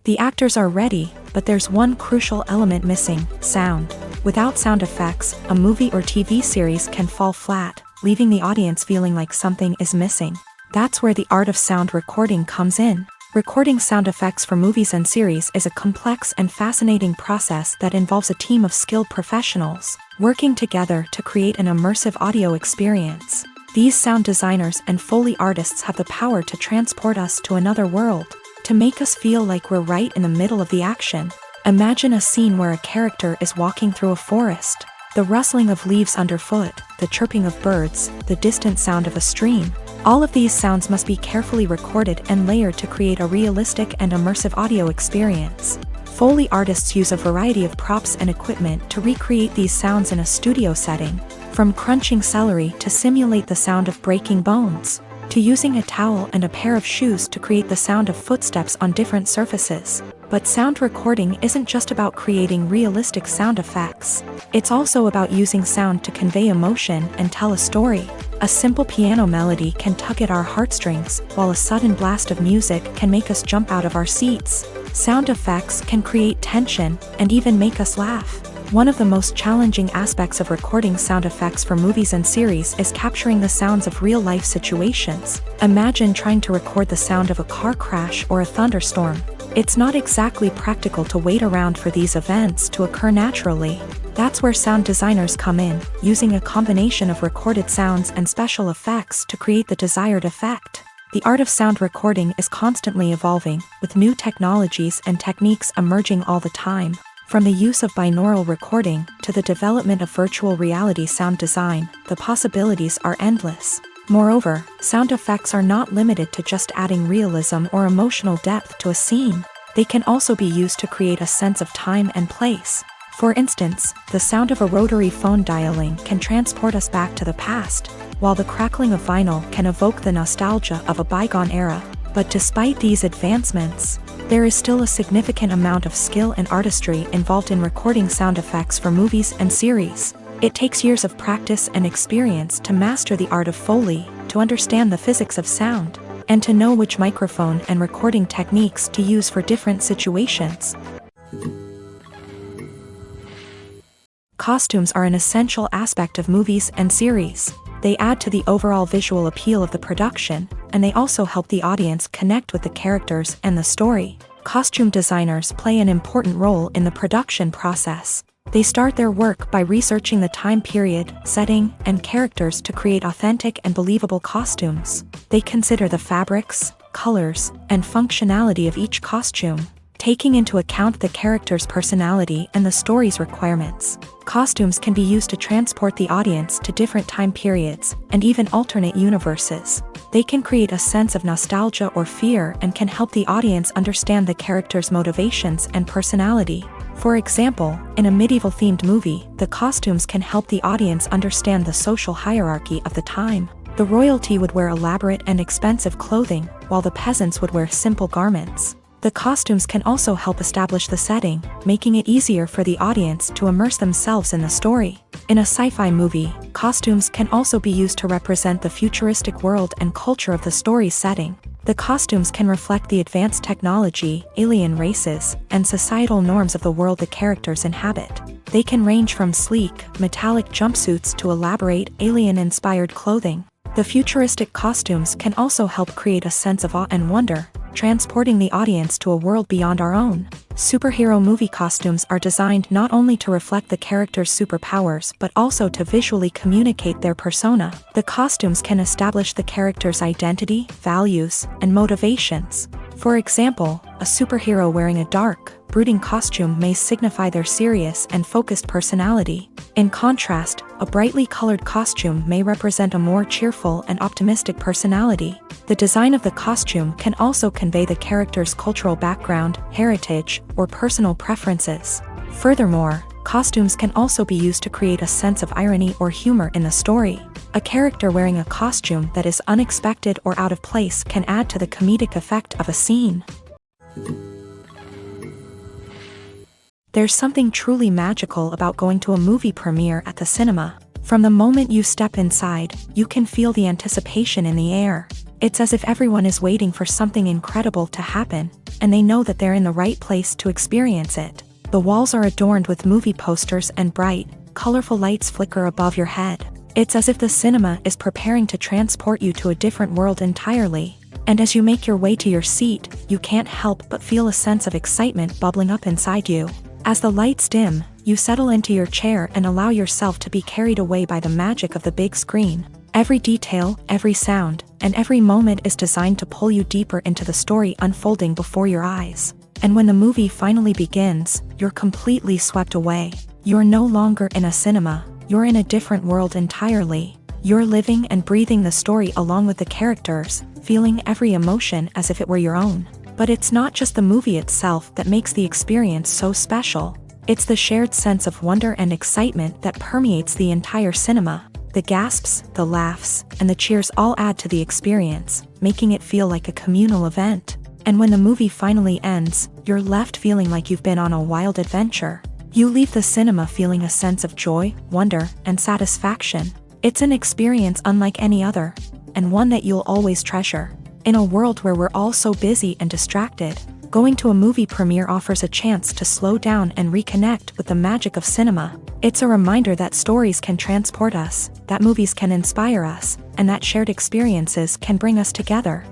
S1: The actors are ready, but there's one crucial element missing: sound. Without sound effects, a movie or TV series can fall flat, leaving the audience feeling like something is missing. That's where the art of sound recording comes in. Recording sound effects for movies and series is a complex and fascinating process that involves a team of skilled professionals working together to create an immersive audio experience. These sound designers and Foley artists have the power to transport us to another world, to make us feel like we're right in the middle of the action. Imagine a scene where a character is walking through a forest. The rustling of leaves underfoot, the chirping of birds, the distant sound of a stream. All of these sounds must be carefully recorded and layered to create a realistic and immersive audio experience. Foley artists use a variety of props and equipment to recreate these sounds in a studio setting, from crunching celery to simulate the sound of breaking bones, to using a towel and a pair of shoes to create the sound of footsteps on different surfaces. But sound recording isn't just about creating realistic sound effects. It's also about using sound to convey emotion and tell a story. A simple piano melody can tug at our heartstrings, while a sudden blast of music can make us jump out of our seats. Sound effects can create tension and even make us laugh. One of the most challenging aspects of recording sound effects for movies and series is capturing the sounds of real-life situations. Imagine trying to record the sound of a car crash or a thunderstorm. It's not exactly practical to wait around for these events to occur naturally. That's where sound designers come in, using a combination of recorded sounds and special effects to create the desired effect. The art of sound recording is constantly evolving, with new technologies and techniques emerging all the time. From the use of binaural recording to the development of virtual reality sound design, the possibilities are endless. Moreover, sound effects are not limited to just adding realism or emotional depth to a scene. They can also be used to create a sense of time and place. For instance, the sound of a rotary phone dialing can transport us back to the past, while the crackling of vinyl can evoke the nostalgia of a bygone era. But despite these advancements, there is still a significant amount of skill and artistry involved in recording sound effects for movies and series. It takes years of practice and experience to master the art of Foley, to understand the physics of sound, and to know which microphone and recording techniques to use for different situations. Costumes are an essential aspect of movies and series. They add to the overall visual appeal of the production, and they also help the audience connect with the characters and the story. Costume designers play an important role in the production process. They start their work by researching the time period, setting, and characters to create authentic and believable costumes. They consider the fabrics, colors, and functionality of each costume, taking into account the character's personality and the story's requirements. Costumes can be used to transport the audience to different time periods and even alternate universes. They can create a sense of nostalgia or fear and can help the audience understand the character's motivations and personality. For example, in a medieval-themed movie, the costumes can help the audience understand the social hierarchy of the time. The royalty would wear elaborate and expensive clothing, while the peasants would wear simple garments. The costumes can also help establish the setting, making it easier for the audience to immerse themselves in the story. In a sci-fi movie, costumes can also be used to represent the futuristic world and culture of the story's setting. The costumes can reflect the advanced technology, alien races, and societal norms of the world the characters inhabit. They can range from sleek, metallic jumpsuits to elaborate, alien-inspired clothing. The futuristic costumes can also help create a sense of awe and wonder, transporting the audience to a world beyond our own. Superhero movie costumes are designed not only to reflect the character's superpowers but also to visually communicate their persona. The costumes can establish the character's identity, values, and motivations. For example, a superhero wearing a dark, brooding costume may signify their serious and focused personality. In contrast, a brightly colored costume may represent a more cheerful and optimistic personality. The design of the costume can also convey the character's cultural background, heritage, or personal preferences. Furthermore, costumes can also be used to create a sense of irony or humor in the story. A character wearing a costume that is unexpected or out of place can add to the comedic effect of a scene. There's something truly magical about going to a movie premiere at the cinema. From the moment you step inside, you can feel the anticipation in the air. It's as if everyone is waiting for something incredible to happen, and they know that they're in the right place to experience it. The walls are adorned with movie posters and bright, colorful lights flicker above your head. It's as if the cinema is preparing to transport you to a different world entirely. And as you make your way to your seat, you can't help but feel a sense of excitement bubbling up inside you. As the lights dim, you settle into your chair and allow yourself to be carried away by the magic of the big screen. Every detail, every sound, and every moment is designed to pull you deeper into the story unfolding before your eyes. And when the movie finally begins, you're completely swept away. You're no longer in a cinema, you're in a different world entirely. You're living and breathing the story along with the characters, feeling every emotion as if it were your own. But it's not just the movie itself that makes the experience so special. It's the shared sense of wonder and excitement that permeates the entire cinema. The gasps, the laughs, and the cheers all add to the experience, making it feel like a communal event. And when the movie finally ends, you're left feeling like you've been on a wild adventure. You leave the cinema feeling a sense of joy, wonder, and satisfaction. It's an experience unlike any other, and one that you'll always treasure. In a world where we're all so busy and distracted, going to a movie premiere offers a chance to slow down and reconnect with the magic of cinema. It's a reminder that stories can transport us, that movies can inspire us, and that shared experiences can bring us together.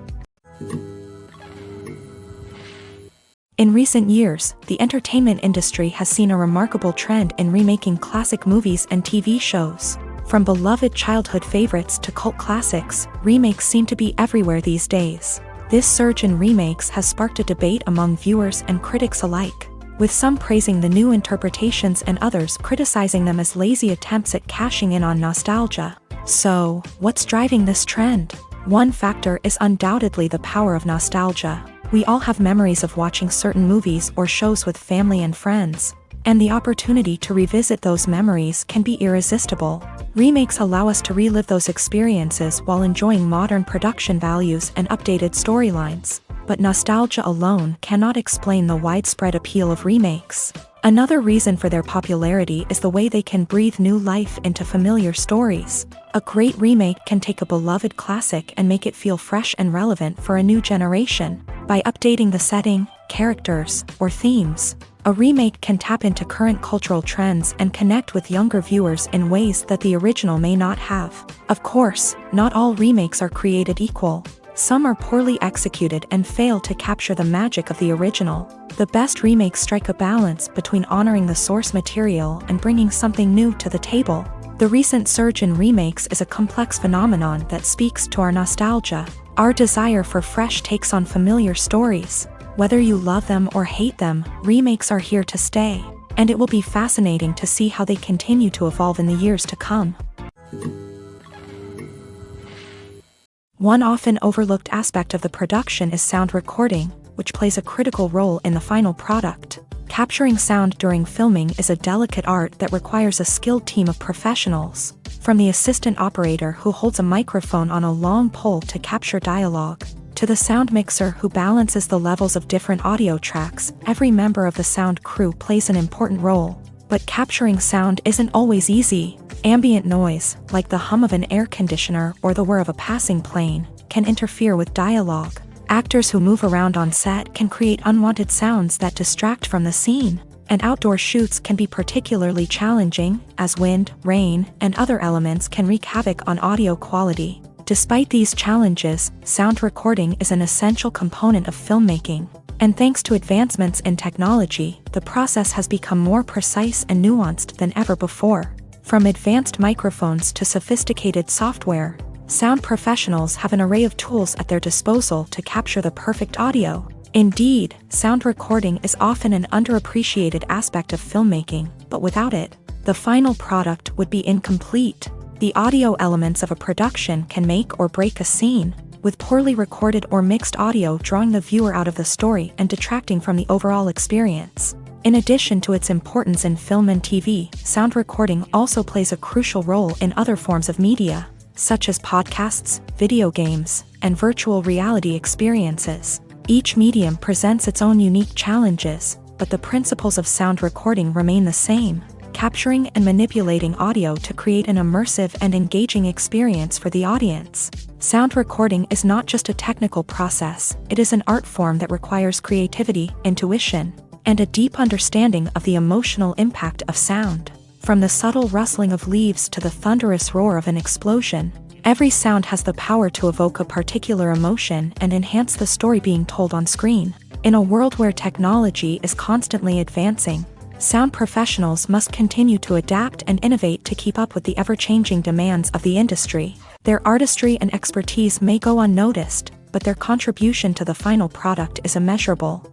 S1: In recent years, the entertainment industry has seen a remarkable trend in remaking classic movies and TV shows. From beloved childhood favorites to cult classics, remakes seem to be everywhere these days. This surge in remakes has sparked a debate among viewers and critics alike, with some praising the new interpretations and others criticizing them as lazy attempts at cashing in on nostalgia. So, what's driving this trend? One factor is undoubtedly the power of nostalgia. We all have memories of watching certain movies or shows with family and friends, and the opportunity to revisit those memories can be irresistible. Remakes allow us to relive those experiences while enjoying modern production values and updated storylines. But nostalgia alone cannot explain the widespread appeal of remakes. Another reason for their popularity is the way they can breathe new life into familiar stories. A great remake can take a beloved classic and make it feel fresh and relevant for a new generation. By updating the setting, characters, or themes, a remake can tap into current cultural trends and connect with younger viewers in ways that the original may not have. Of course, not all remakes are created equal. Some are poorly executed and fail to capture the magic of the original. The best remakes strike a balance between honoring the source material and bringing something new to the table. The recent surge in remakes is a complex phenomenon that speaks to our nostalgia, our desire for fresh takes on familiar stories. Whether you love them or hate them, remakes are here to stay, and it will be fascinating to see how they continue to evolve in the years to come. One often overlooked aspect of the production is sound recording, which plays a critical role in the final product. Capturing sound during filming is a delicate art that requires a skilled team of professionals. From the assistant operator who holds a microphone on a long pole to capture dialogue, To the sound mixer who balances the levels of different audio tracks, every member of the sound crew plays an important role. But capturing sound isn't always easy. Ambient noise, like the hum of an air conditioner or the whir of a passing plane, can interfere with dialogue. Actors who move around on set can create unwanted sounds that distract from the scene. And outdoor shoots can be particularly challenging, as wind, rain, and other elements can wreak havoc on audio quality. Despite these challenges, sound recording is an essential component of filmmaking. And thanks to advancements in technology, the process has become more precise and nuanced than ever before. From advanced microphones to sophisticated software, sound professionals have an array of tools at their disposal to capture the perfect audio. Indeed, sound recording is often an underappreciated aspect of filmmaking, but without it, the final product would be incomplete. The audio elements of a production can make or break a scene, with poorly recorded or mixed audio drawing the viewer out of the story and detracting from the overall experience. In addition to its importance in film and TV, sound recording also plays a crucial role in other forms of media, such as podcasts, video games, and virtual reality experiences. Each medium presents its own unique challenges, but the principles of sound recording remain the same, capturing and manipulating audio to create an immersive and engaging experience for the audience. Sound recording is not just a technical process, it is an art form that requires creativity, intuition, and a deep understanding of the emotional impact of sound. From the subtle rustling of leaves to the thunderous roar of an explosion, every sound has the power to evoke a particular emotion and enhance the story being told on screen. In a world where technology is constantly advancing, sound professionals must continue to adapt and innovate to keep up with the ever-changing demands of the industry. Their artistry and expertise may go unnoticed, but their contribution to the final product is immeasurable.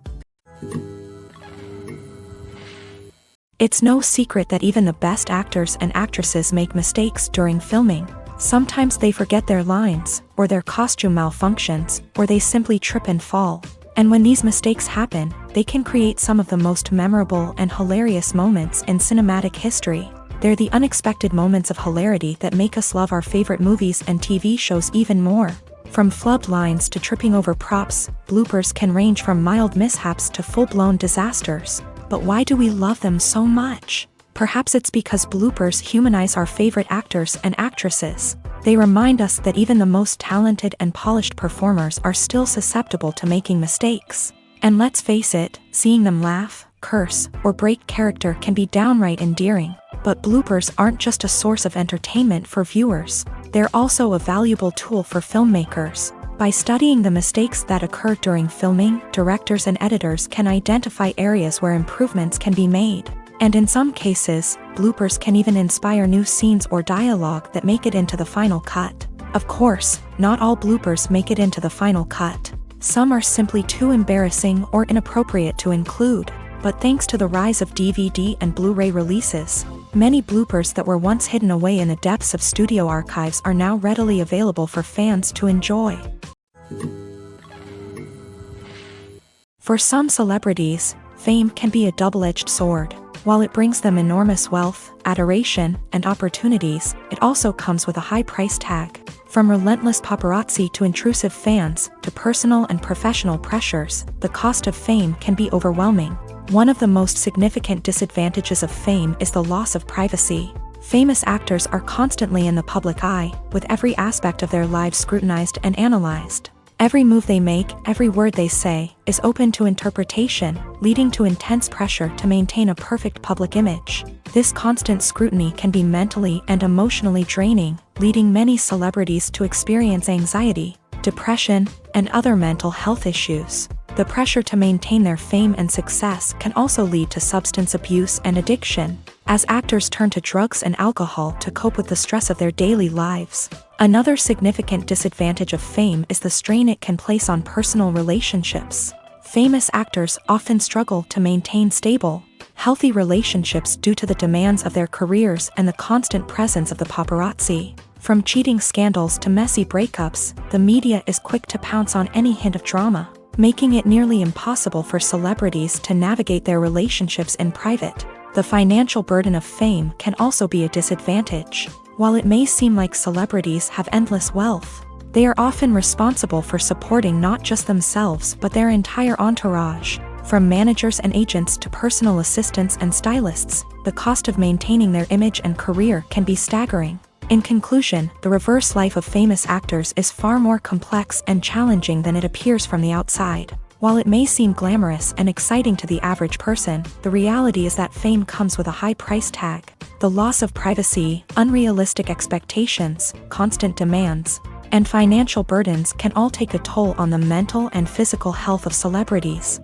S1: It's no secret that even the best actors and actresses make mistakes during filming. Sometimes they forget their lines, or their costume malfunctions, or they simply trip and fall. And when these mistakes happen, they can create some of the most memorable and hilarious moments in cinematic history. They're the unexpected moments of hilarity that make us love our favorite movies and TV shows even more. From flubbed lines to tripping over props, bloopers can range from mild mishaps to full-blown disasters. But why do we love them so much? Perhaps it's because bloopers humanize our favorite actors and actresses. They remind us that even the most talented and polished performers are still susceptible to making mistakes. And let's face it, seeing them laugh, curse, or break character can be downright endearing. But bloopers aren't just a source of entertainment for viewers. They're also a valuable tool for filmmakers. By studying the mistakes that occur during filming, directors and editors can identify areas where improvements can be made. And in some cases, bloopers can even inspire new scenes or dialogue that make it into the final cut. Of course, not all bloopers make it into the final cut. Some are simply too embarrassing or inappropriate to include. But thanks to the rise of DVD and Blu-ray releases, many bloopers that were once hidden away in the depths of studio archives are now readily available for fans to enjoy. For some celebrities, fame can be a double-edged sword. While it brings them enormous wealth, adoration, and opportunities, it also comes with a high price tag. From relentless paparazzi to intrusive fans, to personal and professional pressures, the cost of fame can be overwhelming. One of the most significant disadvantages of fame is the loss of privacy. Famous actors are constantly in the public eye, with every aspect of their lives scrutinized and analyzed. Every move they make, every word they say, is open to interpretation, leading to intense pressure to maintain a perfect public image. This constant scrutiny can be mentally and emotionally draining, leading many celebrities to experience anxiety, depression, and other mental health issues. The pressure to maintain their fame and success can also lead to substance abuse and addiction, as actors turn to drugs and alcohol to cope with the stress of their daily lives. Another significant disadvantage of fame is the strain it can place on personal relationships. Famous actors often struggle to maintain stable, healthy relationships due to the demands of their careers and the constant presence of the paparazzi. From cheating scandals to messy breakups, the media is quick to pounce on any hint of drama, making it nearly impossible for celebrities to navigate their relationships in private. The financial burden of fame can also be a disadvantage. While it may seem like celebrities have endless wealth, They are often responsible for supporting not just themselves but their entire entourage. From managers and agents to personal assistants and stylists, the cost of maintaining their image and career can be staggering. In conclusion, the reverse life of famous actors is far more complex and challenging than it appears from the outside. While it may seem glamorous and exciting to the average person, the reality is that fame comes with a high price tag. The loss of privacy, unrealistic expectations, constant demands, and financial burdens can all take a toll on the mental and physical health of celebrities.